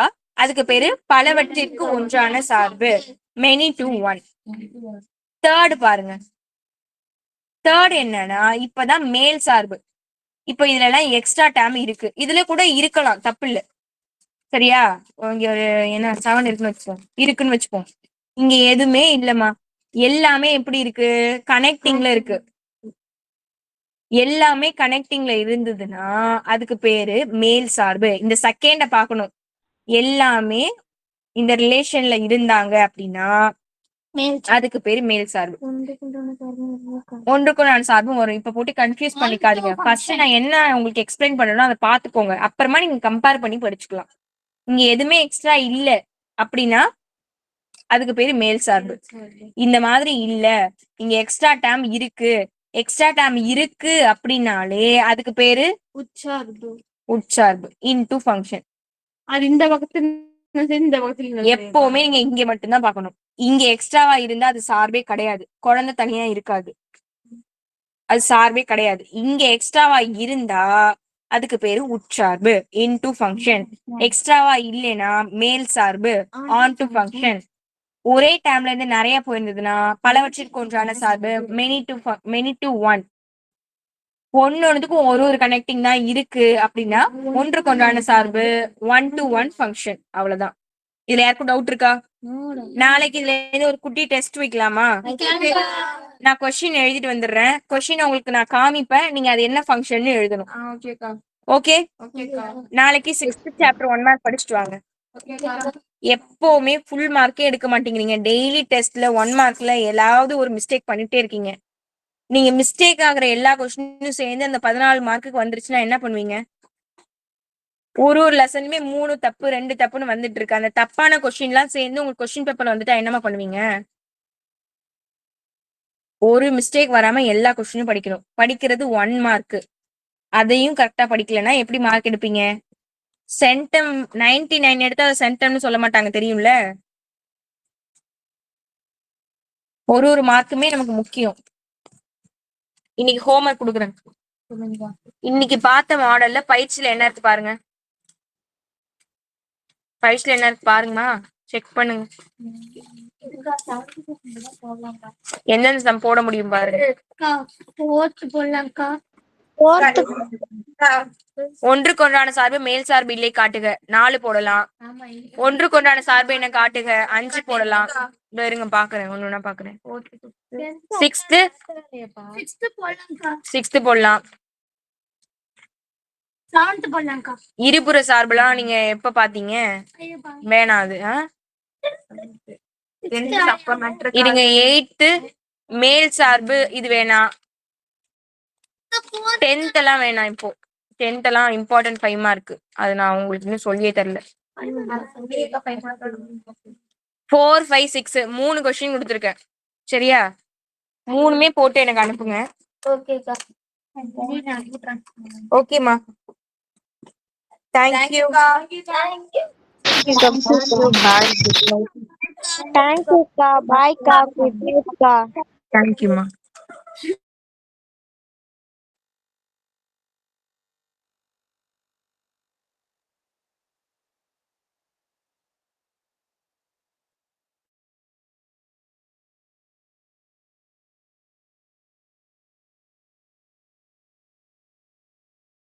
அதுக்கு பேரு பலவற்றிற்கு ஒன்றான சார்பு. Many to one. தேர்ட் பாருங்க. தேர்ட் என்னன்னா இப்பதான் மேல் சார்பு. இப்போ இதுல எல்லாம் எக்ஸ்ட்ரா டேம் இருக்கு. இதுல கூட இருக்கலாம், தப்பு இல்ல. சரியா? இங்க ஒரு என்ன 7 இருக்குன்னு வச்சுப்போம், இருக்குன்னு வச்சுப்போம். இங்க எதுவுமே இல்லம்மா. எல்லாமே எப்படி இருக்கு? கனெக்டிங்ல இருக்கு. எல்லாமே கனெக்டிங்ல இருந்ததுன்னா அதுக்கு பேரு மேல் சார்பு. இந்த செகண்ட பாக்கணும். எல்லாமே இந்த ரிலேஷன்ல இருந்தாங்க அப்படின்னா அதுக்கு பேரு மேல் சார்பு. ஒன்றுக்குள்ளான சார்பும் வரும். இப்ப போட்டு கன்ஃபியூஸ் பண்ணிக்காதீங்க. ஃபர்ஸ்ட் நான் என்ன உங்களுக்கு எக்ஸ்பிளைன் பண்ணணும் அதை பாத்துக்கோங்க. அப்புறமா நீங்க கம்பேர் பண்ணி படிச்சுக்கலாம். இங்க எதுவுமே எக்ஸ்ட்ரா இல்ல அப்படின்னா அதுக்கு பேரு மேல் சார்பு. இந்த மாதிரி இல்ல, இங்க எக்ஸ்ட்ரா டேம் இருக்கு, எக்ஸ்ட்ரா டேம் இருக்கு அப்படின்னாலே அதுக்கு பேரு உட்சார்பு. Into function. அது இந்த பக்கத்துல இந்த பக்கத்துல எப்பவுமே நீங்க இங்க மட்டும்தான் பார்க்கணும். இங்க எக்ஸ்ட்ராவா இருந்தா அது சார்பே கிடையாது. குழந்தை தனியா இருக்காது, அது சார்பே கிடையாது. இங்க எக்ஸ்ட்ராவா இருந்தா அதுக்கு பேரு உட்சார்பு. Into function. எக்ஸ்ட்ராவா இல்லைன்னா மேல் சார்பு. Onto function. ஒரே டேம்ல இருந்து நிறைய போயிருந்ததுன்னா பலவற்றிற்கு ஒன்றான சார்பு. Many to one. ஒன்னொன்னுக்கும் ஒரு கனெக்டிங் தான் இருக்கு அப்படின்னா ஒன்றுக்கு ஒன்றான சார்பு 1 to 1 ஃபங்க்ஷன். அவ்வளவுதான். இதுல யாருக்கும் டவுட் இருக்கா? நாளைக்கு இதுல இருந்து ஒரு குட்டி டெஸ்ட் வைக்கலாமா? நான் கொஸ்டின் எழுதிட்டு வந்துடுறேன். கொஸ்டின் உங்களுக்கு நான் காமிப்பேன், நீங்க அது என்ன ஃபங்க்ஷன் எழுதணும். ஓகே? நாளைக்கு 6th chapter 1 மார்க் படிச்சுட்டு வாங்க. எப்பவுமே ஃபுல் மார்க்கே எடுக்க மாட்டேங்கிறீங்க. டெய்லி டெஸ்ட்ல 1 மார்க்ல ஏதாவது ஒரு மிஸ்டேக் பண்ணிட்டே இருக்கீங்க. நீங்க மிஸ்டேக் ஆகுற எல்லா கொஸ்டினும் சேர்ந்து அந்த 14 மார்க்குக்கு வந்துருச்சுன்னா என்ன பண்ணுவீங்க? ஒரு லெசனுமே 3 தப்பு 2 தப்புன்னு வந்துட்டு இருக்கு. அந்த தப்பான கொஸ்டின் எல்லாம் சேர்ந்து உங்களுக்கு கொஸ்டின் பேப்பர்ல வந்துட்டா என்னமா பண்ணுவீங்க? ஒரு மிஸ்டேக் வராம எல்லா கொஸ்டினும் படிக்கணும். படிக்கிறது 1 மார்க். அதையும் கரெக்டா படிக்கலன்னா எப்படி மார்க் எடுப்பீங்க? சென்டம் 99 எடுத்தா அதை சென்டம்னு சொல்ல மாட்டாங்க, தெரியும்ல? ஒரு மார்க்குமே நமக்கு முக்கியம். இன்னைக்கு ஹோம்ஒர்க் கொடுக்குறேன். இன்னைக்கு பார்த்த மாடல்ல பயிற்சியில என்ன இருக்கு பாருங்க. பயிற்சியில என்ன இருக்கு பாருங்கம்மா, செக் பண்ணுங்க. எந்தெந்த சம் போட முடியும் பாருங்க. ஒன்றுக்கு ஒன்றான சார்பு மேல் சார்பு இல்லை காட்டுக. 4 போடலாம். ஒன்றுக்கு ஒன்றான சார்பு என்ன காட்டுக? 5 போடலாம். இருங்க பாக்குறேன், ஒண்ணுன்னா பாக்குறேன். 6th போடலாம். 7th போடலாம்க்கா. இருபுற சார்புலாம் நீங்க எப்ப பாத்தீங்க? வேணாம் அது. இருங்க 8th மேல் சார்பு இது வேணாம். 10th எல்லாம் வேணாம். இப்போ 10th எல்லாம் இம்பார்ட்டன்ட் 5 மார்க். அது நான் உங்களுக்கு இன்னும் சொல்லியே தரல. 4 5 6 3 கொஸ்டின் கொடுத்துருக்கேன். சரியா? 3மே போட்டு எனக்கு அனுப்புங்க. ஓகேமா? தேங்க்யூ. தேங்க்யூக்கா. பாய்க்கா. குட் நைட்க்கா. தேங்க்யூமா.